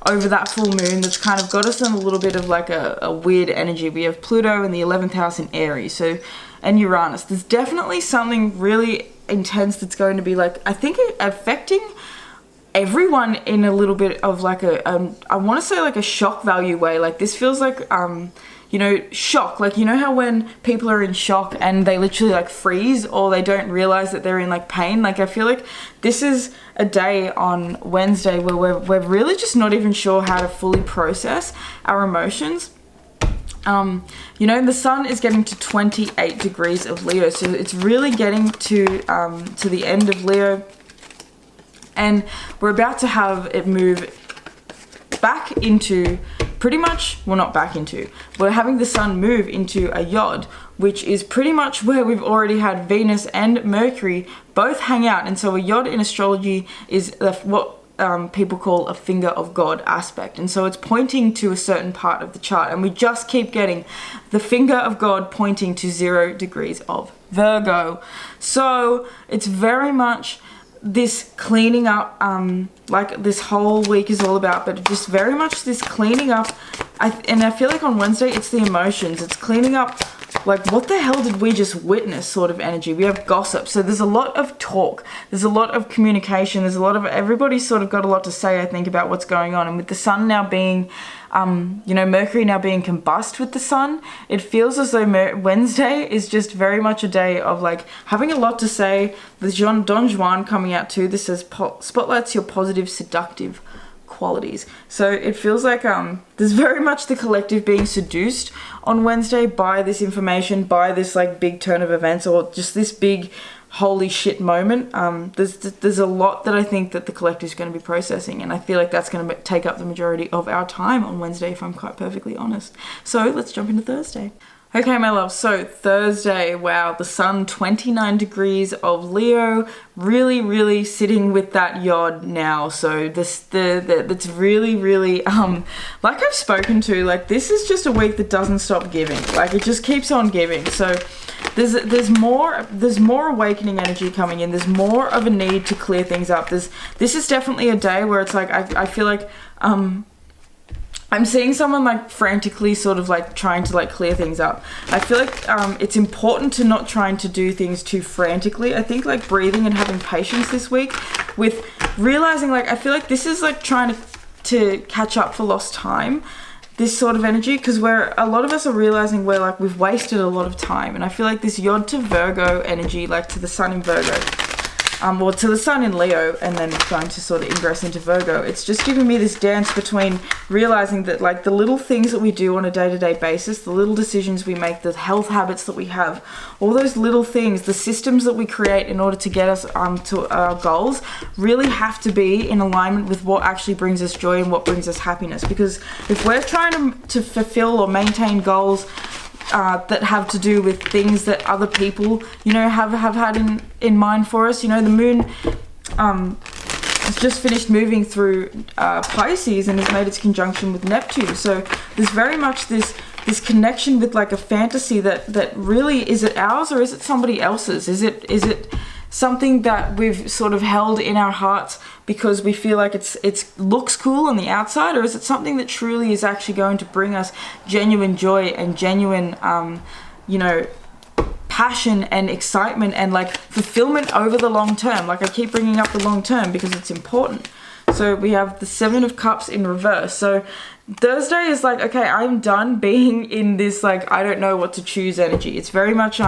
over that full moon that's kind of got us in a little bit of like a weird energy. We have Pluto in the 11th house in Aries, so, and Uranus. There's definitely something really intense that's going to be like, I think, affecting everyone in a little bit of like I want to say like a shock value way. Like this feels like, you know, shock. Like, you know how when people are in shock and they literally like freeze, or they don't realize that they're in like pain. Like I feel like this is a day on Wednesday where we're really just not even sure how to fully process our emotions. You know, the sun is getting to 28 degrees of Leo, so it's really getting to the end of Leo. And we're about to have it move back into pretty much, well, not back into, we're having the sun move into a yod, which is pretty much where we've already had Venus and Mercury both hang out. And so a yod in astrology is what people call a finger of God aspect. And so it's pointing to a certain part of the chart. And we just keep getting the finger of God pointing to 0 degrees of Virgo. So it's very much this cleaning up, like this whole week is all about, but just very much this cleaning up. And I feel like on Wednesday it's the emotions. It's cleaning up, like, what the hell did we just witness sort of energy. We have gossip, so there's a lot of talk, there's a lot of communication, there's a lot of, everybody's sort of got a lot to say, I think, about what's going on. And with the sun now being, you know, Mercury now being combust with the sun, it feels as though Wednesday is just very much a day of like having a lot to say. The Don Juan coming out too. This says spotlights your positive, seductive qualities. So it feels like there's very much the collective being seduced on Wednesday by this information, by this like big turn of events, or just this big holy shit moment. There's a lot that I think that the collective is going to be processing, and I feel like that's going to take up the majority of our time on Wednesday, if I'm quite perfectly honest. So let's jump into Thursday. Okay, my love, so Thursday, wow, the sun 29 degrees of Leo, really sitting with that yod now. So that's really, like I've spoken to, like this is just a week that doesn't stop giving. Like it just keeps on giving. So there's more awakening energy coming in. There's more of a need to clear things up. This is definitely a day where it's like, I feel like, I'm seeing someone like frantically sort of like trying to like clear things up. I feel like it's important to not trying to do things too frantically. I think like breathing and having patience this week with realizing, like, I feel like this is like trying to catch up for lost time, this sort of energy, because a lot of us are realizing we've wasted a lot of time. And I feel like this yod to Virgo energy, like to the sun in Virgo, or to the sun in Leo, and then going to sort of ingress into Virgo. It's just giving me this dance between realizing that like the little things that we do on a day-to-day basis, the little decisions we make, the health habits that we have, all those little things, the systems that we create in order to get us to our goals really have to be in alignment with what actually brings us joy and what brings us happiness. Because if we're trying to fulfill or maintain goals that have to do with things that other people, you know, have had in mind for us. You know, the moon has just finished moving through Pisces and has made its conjunction with Neptune. So there's very much this connection with like a fantasy that really, is it ours or is it somebody else's? Is it something that we've sort of held in our hearts because we feel like it looks cool on the outside, or is it something that truly is actually going to bring us genuine joy and genuine, you know, passion and excitement and like fulfillment over the long term? Like I keep bringing up the long term because it's important. So we have the 7 of Cups in reverse. So Thursday is like, okay, I'm done being in this like I don't know what to choose energy. It's very much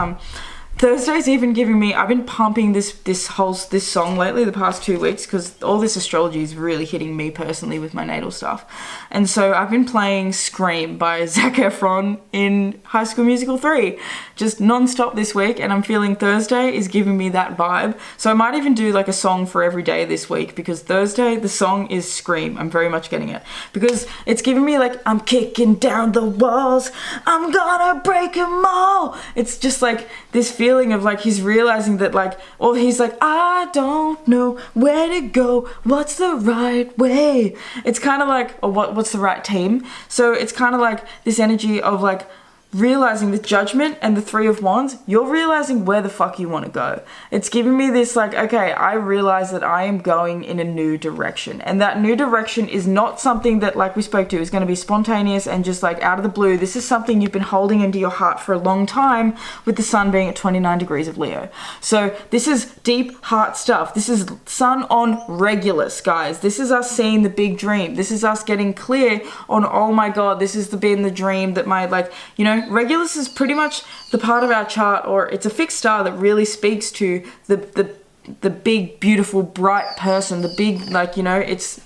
Thursday's even giving me, I've been pumping this song lately the past 2 weeks because all this astrology is really hitting me personally with my natal stuff. And so I've been playing Scream by Zac Efron in High School Musical 3 just non-stop this week, and I'm feeling Thursday is giving me that vibe. So I might even do like a song for every day this week, because Thursday the song is Scream. I'm very much getting it because it's giving me like, I'm kicking down the walls, I'm gonna break them all. It's just like this feeling of like he's realizing that like, or he's like, I don't know where to go, what's the right way. It's kind of like, or what's the right team. So it's kind of like this energy of like realizing the Judgment and the Three of Wands, you're realizing where the fuck you want to go. It's giving me this like, okay, I realize that I am going in a new direction, and that new direction is not something that, like we spoke to, is going to be spontaneous and just like out of the blue. This is something you've been holding into your heart for a long time, with the sun being at 29 degrees of Leo. So this is deep heart stuff. This is sun on Regulus, guys. This is us seeing the big dream. This is us getting clear on, oh my god, this has been the dream that my, like, you know, Regulus is pretty much the part of our chart, or it's a fixed star that really speaks to the big, beautiful, bright person, the big, like, you know, it's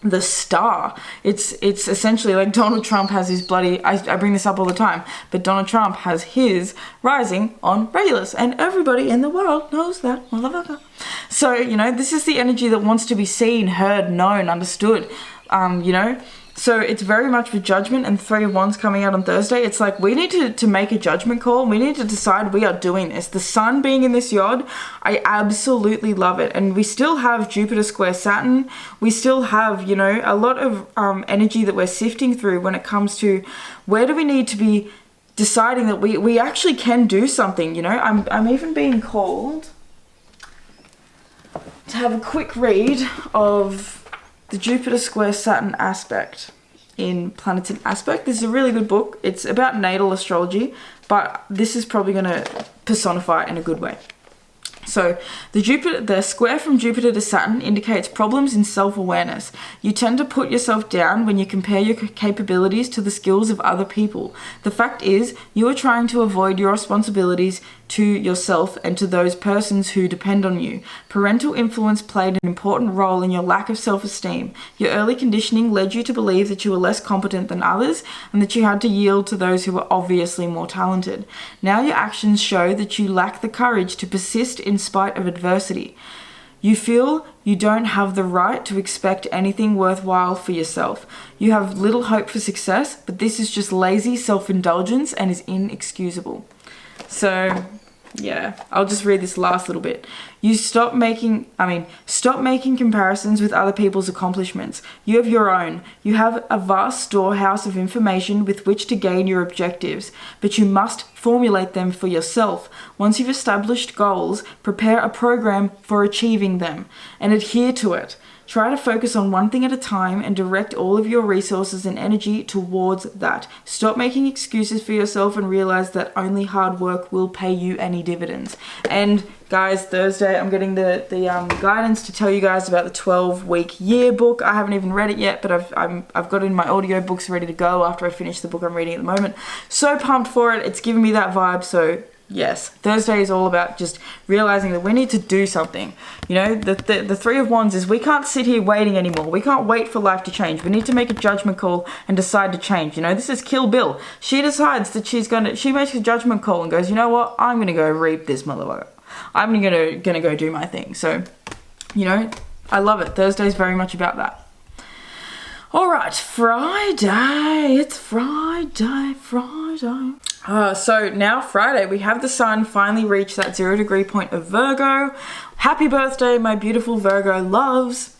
the star. It's essentially like Donald Trump has his bloody, I bring this up all the time, but Donald Trump has his rising on Regulus, and everybody in the world knows that motherfucker. So, you know, this is the energy that wants to be seen, heard, known, understood, you know. So it's very much for Judgment and Three of Wands coming out on Thursday. It's like we need to make a judgment call. We need to decide we are doing this. The sun being in this yod, I absolutely love it. And we still have Jupiter square Saturn. We still have, you know, a lot of energy that we're sifting through when it comes to where do we need to be deciding that we actually can do something, you know. I'm even being called to have a quick read of the Jupiter square Saturn aspect in Planets in Aspect. This is a really good book. It's about natal astrology, but this is probably going to personify it in a good way. So the square from Jupiter to Saturn indicates problems in self-awareness. You tend to put yourself down when you compare your capabilities to the skills of other people. The fact is, you are trying to avoid your responsibilities to yourself and to those persons who depend on you. Parental influence played an important role in your lack of self-esteem. Your early conditioning led you to believe that you were less competent than others and that you had to yield to those who were obviously more talented. Now your actions show that you lack the courage to persist in spite of adversity. You feel you don't have the right to expect anything worthwhile for yourself. You have little hope for success, but this is just lazy self-indulgence and is inexcusable. So, yeah, I'll just read this last little bit. You stop making comparisons with other people's accomplishments. You have your own. You have a vast storehouse of information with which to gain your objectives, but you must formulate them for yourself. Once you've established goals, prepare a program for achieving them and adhere to it. Try to focus on one thing at a time and direct all of your resources and energy towards that. Stop making excuses for yourself and realize that only hard work will pay you any dividends. And guys, Thursday I'm getting the guidance to tell you guys about the 12-week yearbook. I haven't even read it yet, but I've got it in my audio books ready to go after I finish the book I'm reading at the moment. So pumped for it. It's giving me that vibe. So yes, Thursday is all about just realizing that we need to do something. You know, the Three of Wands is we can't sit here waiting anymore. We can't wait for life to change. We need to make a judgment call and decide to change. You know, this is Kill Bill. She decides that she makes a judgment call and goes, you know what, I'm gonna go reap this motherfucker. I'm gonna go do my thing. So, you know, I love it. Thursday's very much about that. All right, Friday. It's Friday. So now Friday, we have the sun finally reach that 0 degree point of Virgo. Happy birthday, my beautiful Virgo loves.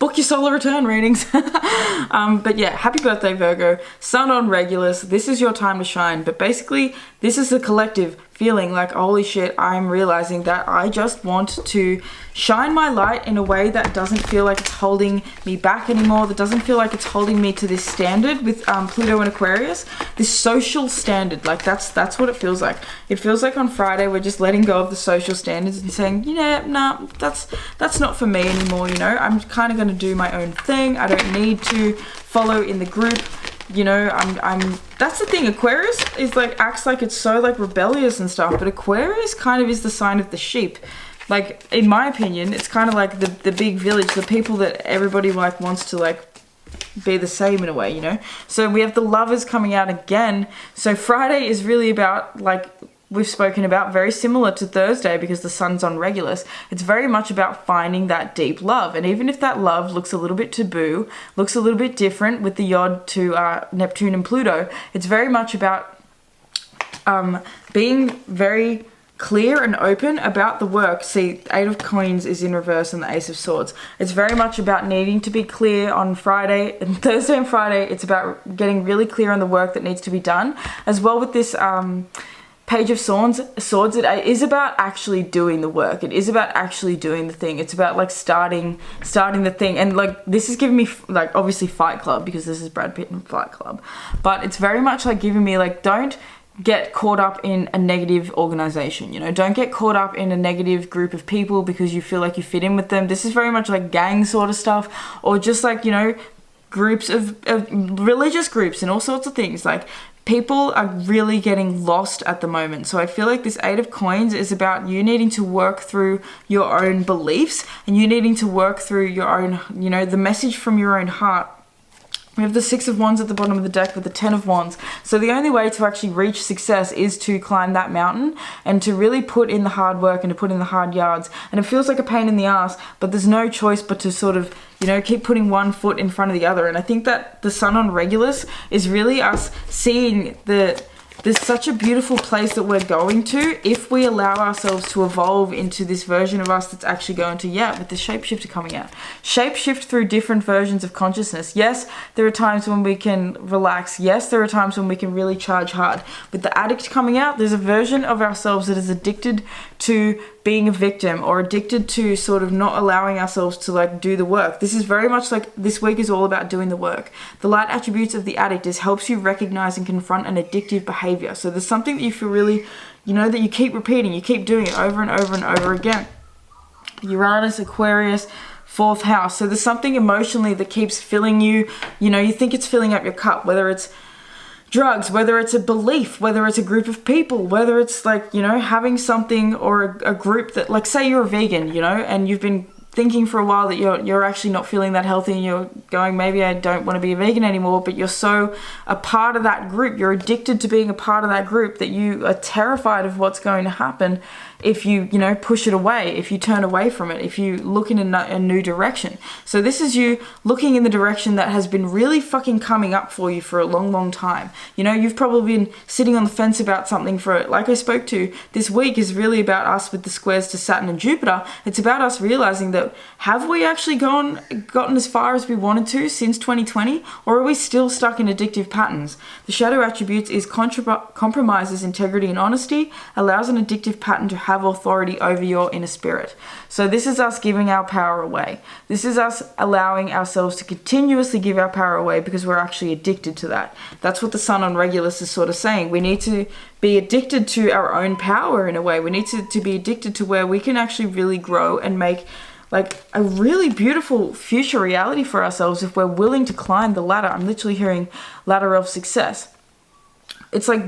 Book your solar return readings. But yeah, happy birthday, Virgo. Sun on Regulus. This is your time to shine. But basically, this is the collective feeling like, holy shit, I'm realizing that I just want to shine my light in a way that doesn't feel like it's holding me back anymore, that doesn't feel like it's holding me to this standard with Pluto and Aquarius, this social standard. Like that's what it feels like. It feels like on Friday we're just letting go of the social standards and saying, yeah, nah, that's not for me anymore, you know. I'm kind of going to do my own thing. I don't need to follow in the group. You know, I'm that's the thing. Aquarius is like, acts like it's so like rebellious and stuff, but Aquarius kind of is the sign of the sheep. Like, in my opinion, it's kind of like the big village, the people that everybody like wants to like be the same in a way, you know? So we have the Lovers coming out again. So Friday is really about, like we've spoken about, very similar to Thursday because the sun's on Regulus. It's very much about finding that deep love. And even if that love looks a little bit taboo, looks a little bit different with the yod to Neptune and Pluto, it's very much about being very clear and open about the work. See, Eight of Coins is in reverse and the Ace of Swords. It's very much about needing to be clear on Friday and Thursday and Friday. It's about getting really clear on the work that needs to be done. As well with this Page of Swords, it is about actually doing the work. It is about actually doing the thing. It's about like starting the thing. And like, this is giving me like, obviously Fight Club, because this is Brad Pitt in Fight Club. But it's very much like giving me like, don't get caught up in a negative organization, you know? Don't get caught up in a negative group of people because you feel like you fit in with them. This is very much like gang sort of stuff, or just like, you know, groups of religious groups and all sorts of things. Like, people are really getting lost at the moment. So I feel like this Eight of Coins is about you needing to work through your own beliefs and you needing to work through your own, you know, the message from your own heart. We have the Six of Wands at the bottom of the deck with the Ten of Wands. So the only way to actually reach success is to climb that mountain and to really put in the hard work and to put in the hard yards. And it feels like a pain in the ass, but there's no choice but to sort of, you know, keep putting one foot in front of the other. And I think that the sun on Regulus is really us seeing there's such a beautiful place that we're going to if we allow ourselves to evolve into this version of us that's actually going to, with the shapeshifter coming out. Shapeshift through different versions of consciousness. Yes, there are times when we can relax. Yes, there are times when we can really charge hard. With the addict coming out, there's a version of ourselves that is addicted to being a victim or addicted to sort of not allowing ourselves to like do the work. This is very much like this week is all about doing the work. The light attributes of the addict is helps you recognize and confront an addictive behavior. So there's something that you feel really, you know, that you keep repeating, you keep doing it over and over and over again. Uranus, Aquarius, 4th house. So there's something emotionally that keeps filling you, you know, you think it's filling up your cup, whether it's drugs, whether it's a belief, whether it's a group of people, whether it's like, you know, having something or a group that, like, say you're a vegan, you know, and you've been thinking for a while that you're actually not feeling that healthy and you're going, maybe I don't want to be a vegan anymore, but you're so a part of that group, you're addicted to being a part of that group that you are terrified of what's going to happen if you know, push it away, if you turn away from it, if you look in a new direction. So this is you looking in the direction that has been really fucking coming up for you for a long, long time. You know, you've probably been sitting on the fence about something for, like I spoke to, this week is really about us with the squares to Saturn and Jupiter. It's about us realizing that have we actually gotten as far as we wanted to since 2020, or are we still stuck in addictive patterns? The shadow attributes is compromises integrity and honesty, allows an addictive pattern to have authority over your inner spirit. So this is us giving our power away. This is us allowing ourselves to continuously give our power away because we're actually addicted to that. That's what the sun on Regulus is sort of saying. We need to be addicted to our own power in a way. We need to be addicted to where we can actually really grow and make like a really beautiful future reality for ourselves if we're willing to climb the ladder. I'm literally hearing ladder of success. It's like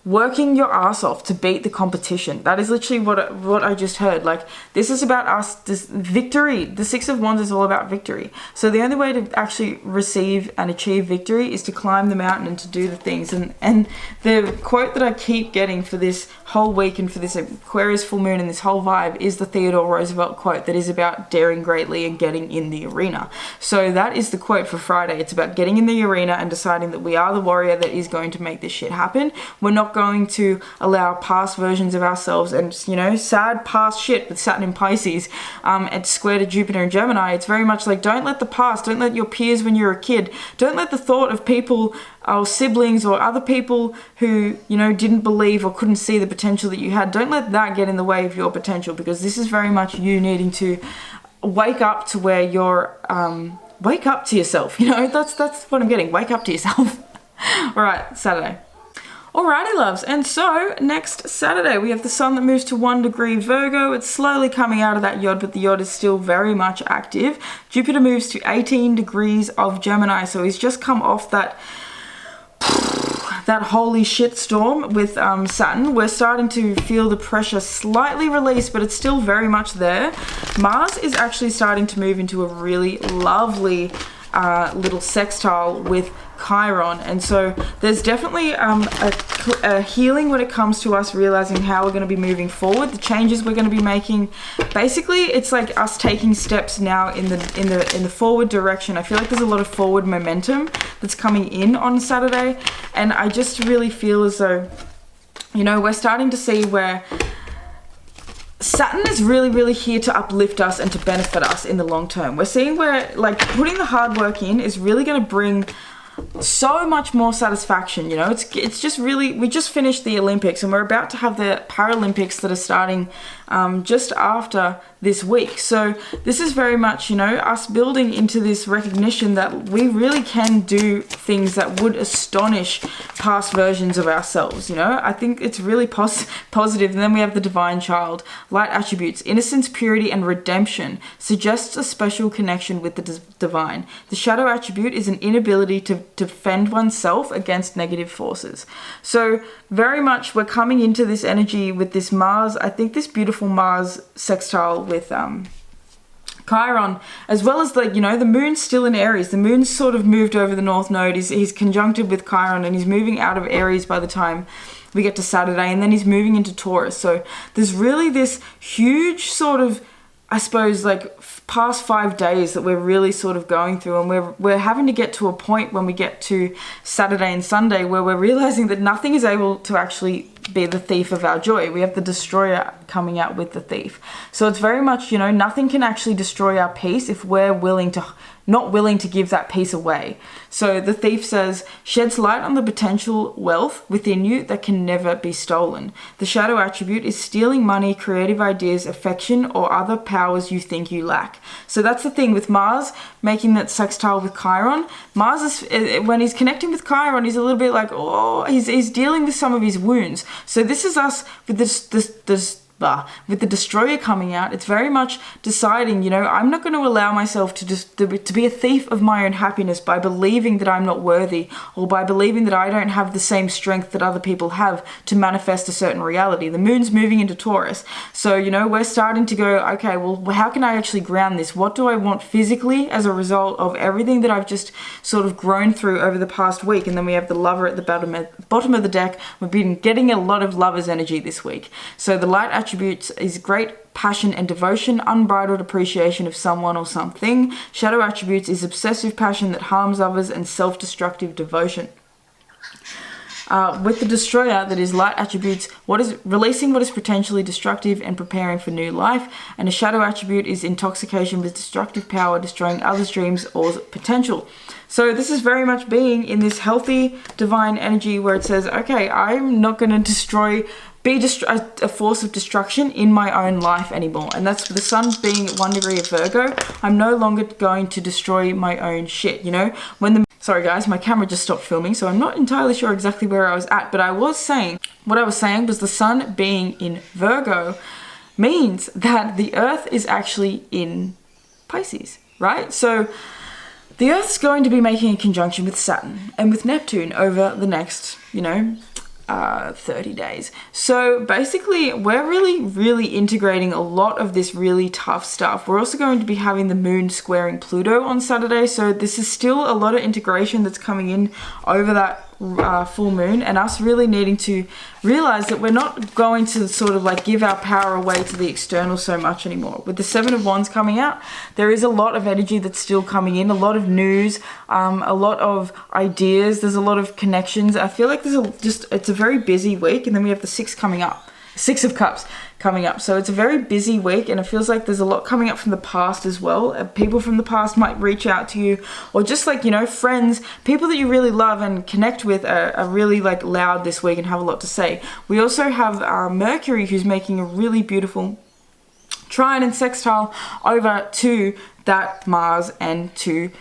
working your ass off to beat the competition. That is literally what I just heard. Like, this is about us, this victory. The Six of Wands is all about victory. So the only way to actually receive and achieve victory is to climb the mountain and to do the things. And the quote that I keep getting for this whole week and for this Aquarius full moon and this whole vibe is the Theodore Roosevelt quote that is about daring greatly and getting in the arena. So that is the quote for Friday. It's about getting in the arena and deciding that we are the warrior that is going to make this shit happen. We're not going to allow past versions of ourselves and, you know, sad past shit with Saturn in Pisces and square to Jupiter and Gemini. It's very much like, don't let the past, don't let your peers when you're a kid, don't let the thought of people or siblings or other people who, you know, didn't believe or couldn't see the potential that you had, don't let that get in the way of your potential, because this is very much you needing to wake up to where you're wake up to yourself, you know. That's what I'm getting. Wake up to yourself. All right, Saturday. Alrighty, loves, and so next Saturday we have the sun that moves to 1 degree Virgo. It's slowly coming out of that yod, but the yod is still very much active. Jupiter moves to 18 degrees of Gemini, so he's just come off that that holy shit storm with Saturn. We're starting to feel the pressure slightly released, but it's still very much there. Mars is actually starting to move into a really lovely little sextile with Chiron, and so there's definitely a healing when it comes to us realizing how we're going to be moving forward, the changes we're going to be making. Basically, it's like us taking steps now in the forward direction. I feel like there's a lot of forward momentum that's coming in on Saturday, and I just really feel as though, you know, we're starting to see where Saturn is really here to uplift us and to benefit us in the long term. We're seeing where, like, putting the hard work in is really going to bring so much more satisfaction. You know, it's just really, we just finished the Olympics and we're about to have the Paralympics that are starting just after this week. So this is very much, you know, us building into this recognition that we really can do things that would astonish past versions of ourselves. You know, I think it's really positive. And then we have the divine child, light attributes, innocence, purity, and redemption, suggests a special connection with the divine. The shadow attribute is an inability to defend oneself against negative forces. So very much we're coming into this energy with this Mars. I think this beautiful Mars sextile with Chiron, as well as, like, you know, the moon's still in Aries. The moon's sort of moved over the North Node. He's conjuncted with Chiron, and he's moving out of Aries by the time we get to Saturday, and then he's moving into Taurus. So there's really this huge sort of, I suppose, like, past 5 days that we're really sort of going through, and we're having to get to a point when we get to Saturday and Sunday where we're realizing that nothing is able to actually be the thief of our joy. We have the destroyer coming out with the thief. So it's very much, you know, nothing can actually destroy our peace if we're not willing to give that peace away. So the thief says, sheds light on the potential wealth within you that can never be stolen. The shadow attribute is stealing money, creative ideas, affection, or other powers you think you lack. So that's the thing with Mars making that sextile with Chiron. Mars is, when he's connecting with Chiron, he's a little bit like, oh, he's dealing with some of his wounds. So this is us with with the destroyer coming out. It's very much deciding, you know, I'm not going to allow myself to be a thief of my own happiness by believing that I'm not worthy, or by believing that I don't have the same strength that other people have to manifest a certain reality. The moon's moving into Taurus. So, you know, we're starting to go, okay, well, how can I actually ground this? What do I want physically as a result of everything that I've just sort of grown through over the past week? And then we have the lover at the bottom of the deck. We've been getting a lot of lover's energy this week. So the light attributes is great passion and devotion, unbridled appreciation of someone or something. Shadow attributes is obsessive passion that harms others and self-destructive devotion. With the destroyer, that is light attributes, releasing what is potentially destructive and preparing for new life. And a shadow attribute is intoxication with destructive power, destroying others' dreams or potential. So this is very much being in this healthy divine energy where it says, okay, I'm not going to be a force of destruction in my own life anymore. And that's the sun being 1 degree of Virgo. I'm no longer going to destroy my own shit, you know? Sorry guys, my camera just stopped filming, so I'm not entirely sure exactly where I was at, but what I was saying was the sun being in Virgo means that the earth is actually in Pisces, right? So the earth's going to be making a conjunction with Saturn and with Neptune over the next, you know, 30 days. So basically we're really integrating a lot of this really tough stuff. We're also going to be having the moon squaring Pluto on Saturday, so this is still a lot of integration that's coming in over that full moon, and us really needing to realize that we're not going to sort of like give our power away to the external so much anymore. With the Seven of Wands coming out, there is a lot of energy that's still coming in, a lot of news, a lot of ideas, there's a lot of connections. I feel like it's a very busy week, and then we have the Six of Cups coming up. So it's a very busy week, and it feels like there's a lot coming up from the past as well. People from the past might reach out to you, or just like, you know, friends, people that you really love and connect with are really like loud this week and have a lot to say. We also have Mercury, who's making a really beautiful trine and sextile over to that Mars and to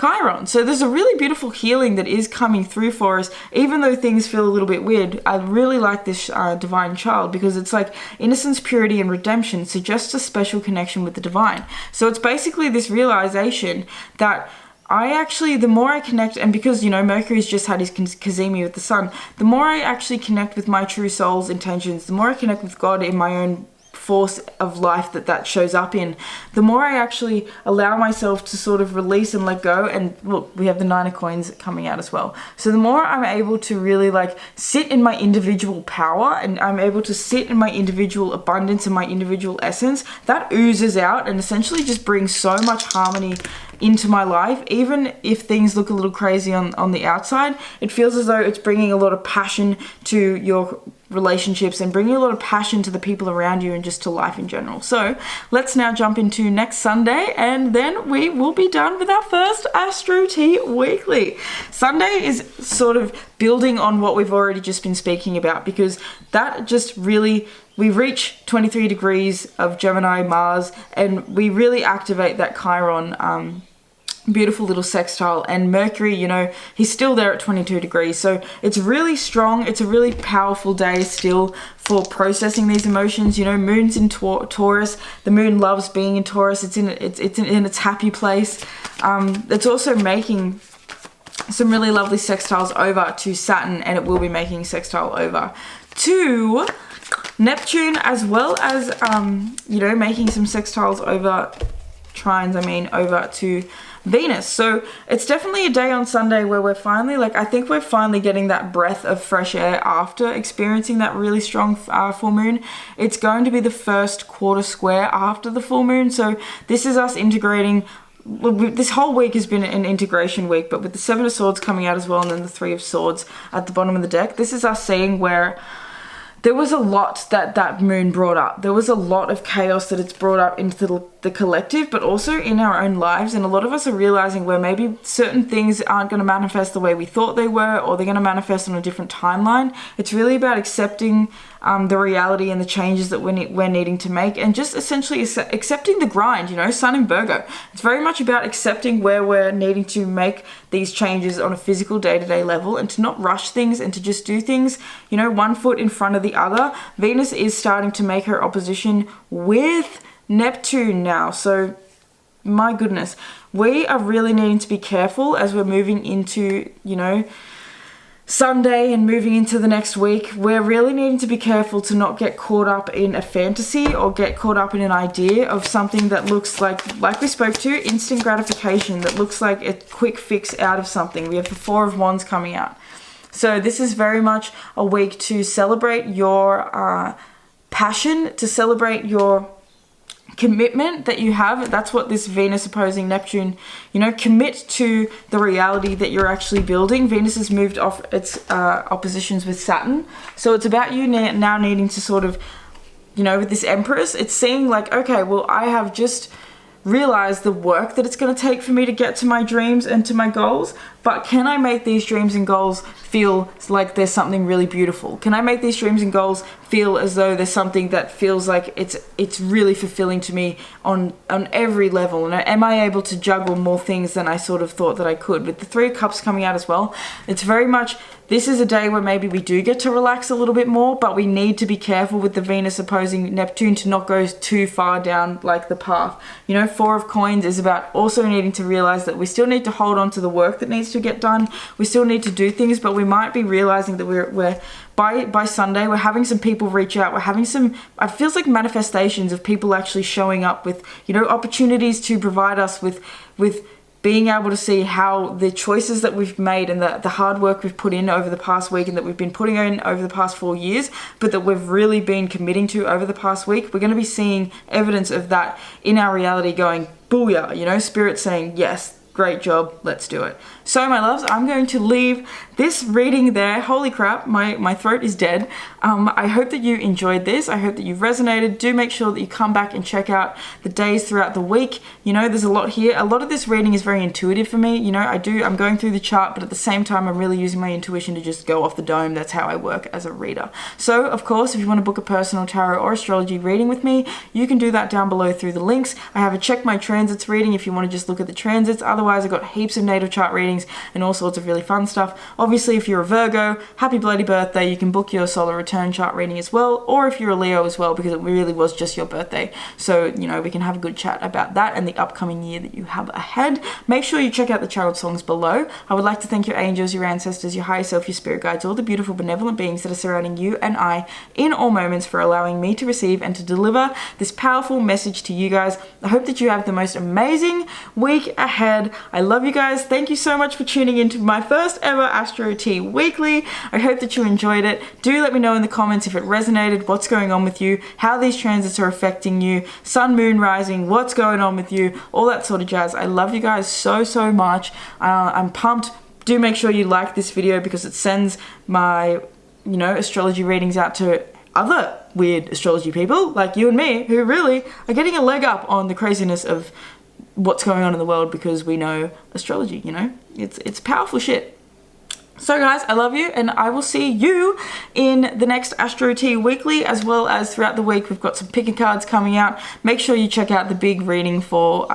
Chiron. So there's a really beautiful healing that is coming through for us, even though things feel a little bit weird. I really like this divine child because it's like innocence, purity, and redemption suggests a special connection with the divine. So it's basically this realization that the more I connect, and because, you know, Mercury's just had his Cazimi with the Sun, the more I actually connect with my true soul's intentions, the more I connect with God in my own force of life that shows up in, the more I actually allow myself to sort of release and let go. And look, we have the 9 of coins coming out as well. So the more I'm able to really like sit in my individual power, and I'm able to sit in my individual abundance and my individual essence, that oozes out and essentially just brings so much harmony into my life. Even if things look a little crazy on the outside, it feels as though it's bringing a lot of passion to your relationships and bringing a lot of passion to the people around you and just to life in general. So let's now jump into next Sunday, and then we will be done with our first Astro Tea Weekly. Sunday is sort of building on what we've already just been speaking about, because that just really, we reach 23 degrees of Gemini Mars, and we really activate that Chiron beautiful little sextile. And Mercury, you know, he's still there at 22 degrees, so it's really strong. It's a really powerful day still for processing these emotions. You know, moon's in Taurus. The moon loves being in Taurus. It's in its happy place. It's also making some really lovely sextiles over to Saturn, and it will be making sextile over to Neptune, as well as you know, making some sextiles over trines, over to Venus. So it's definitely a day on Sunday where we're finally, like, I think we're finally getting that breath of fresh air after experiencing that really strong full moon. It's going to be the first quarter square after the full moon, so this is us integrating. This whole week has been an integration week, but with the 7 of Swords coming out as well, and then the 3 of Swords at the bottom of the deck, this is us seeing where there was a lot that moon brought up. There was a lot of chaos that it's brought up into the collective, but also in our own lives. And a lot of us are realizing where maybe certain things aren't going to manifest the way we thought they were, or they're going to manifest on a different timeline. It's really about accepting the reality and the changes that we're needing to make, and just essentially accepting the grind. You know, Sun in Virgo, it's very much about accepting where we're needing to make these changes on a physical day-to-day level, and to not rush things, and to just do things, you know, one foot in front of the other. Venus is starting to make her opposition with Neptune now, so my goodness, we are really needing to be careful as we're moving into, you know, Sunday and moving into the next week. We're really needing to be careful to not get caught up in a fantasy, or get caught up in an idea of something that looks like we spoke to, instant gratification, that looks like a quick fix out of something. We have the 4 of Wands coming out. So this is very much a week to celebrate your passion, to celebrate your commitment that you have. That's what this Venus opposing Neptune, you know, commit to the reality that you're actually building. Venus has moved off its oppositions with Saturn, so it's about you now needing to sort of, you know, with this Empress, it's seeing like, okay, well, I have just realized the work that it's going to take for me to get to my dreams and to my goals, but can I make these dreams and goals feel like there's something really beautiful? Can I make these dreams and goals feel as though there's something that feels like it's really fulfilling to me on every level? And am I able to juggle more things than I sort of thought that I could? With the 3 of Cups coming out as well, it's very much, this is a day where maybe we do get to relax a little bit more, but we need to be careful with the Venus opposing Neptune to not go too far down like the path. You know, 4 of Coins is about also needing to realize that we still need to hold on to the work that needs to get done. We still need to do things, but we might be realizing that we're by Sunday, we're having some people reach out. We're having some, it feels like manifestations of people actually showing up with, you know, opportunities to provide us with being able to see how the choices that we've made and the hard work we've put in over the past week, and that we've been putting in over the past 4 years, but that we've really been committing to over the past week, we're going to be seeing evidence of that in our reality going booyah, you know, Spirit saying, yes, great job, let's do it. So my loves, I'm going to leave this reading there. Holy crap, my throat is dead. I hope that you enjoyed this. I hope that you've resonated. Do make sure that you come back and check out the days throughout the week. You know, there's a lot here. A lot of this reading is very intuitive for me. You know, I'm going through the chart, but at the same time, I'm really using my intuition to just go off the dome. That's how I work as a reader. So, of course, if you want to book a personal tarot or astrology reading with me, you can do that down below through the links. I have a Check My Transits reading if you want to just look at the transits. Otherwise, otherwise I've got heaps of natal chart readings and all sorts of really fun stuff. Obviously, if you're a Virgo, happy bloody birthday. You can book your solar return chart reading as well, or if you're a Leo as well, because it really was just your birthday. So, you know, we can have a good chat about that and the upcoming year that you have ahead. Make sure you check out the channeled songs below. I would like to thank your angels, your ancestors, your higher self, your spirit guides, all the beautiful benevolent beings that are surrounding you and I in all moments for allowing me to receive and to deliver this powerful message to you guys. I hope that you have the most amazing week ahead. I love you guys. Thank you so much for tuning into my first ever Astro Tea Weekly. I hope that you enjoyed it. Do let me know in the comments if it resonated, what's going on with you, how these transits are affecting you, sun, moon, rising, what's going on with you, all that sort of jazz. I love you guys so much. I'm pumped. Do make sure you like this video because it sends my, you know, astrology readings out to other weird astrology people like you and me who really are getting a leg up on the craziness of what's going on in the world because we know astrology, you know? It's powerful shit. So guys, I love you and I will see you in the next Astro Tea Weekly, as well as throughout the week. We've got some picker cards coming out. Make sure you check out the big reading for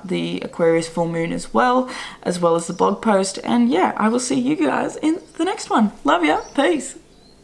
the Aquarius full moon as well as the blog post. And yeah, I will see you guys in the next one. Love ya. Peace.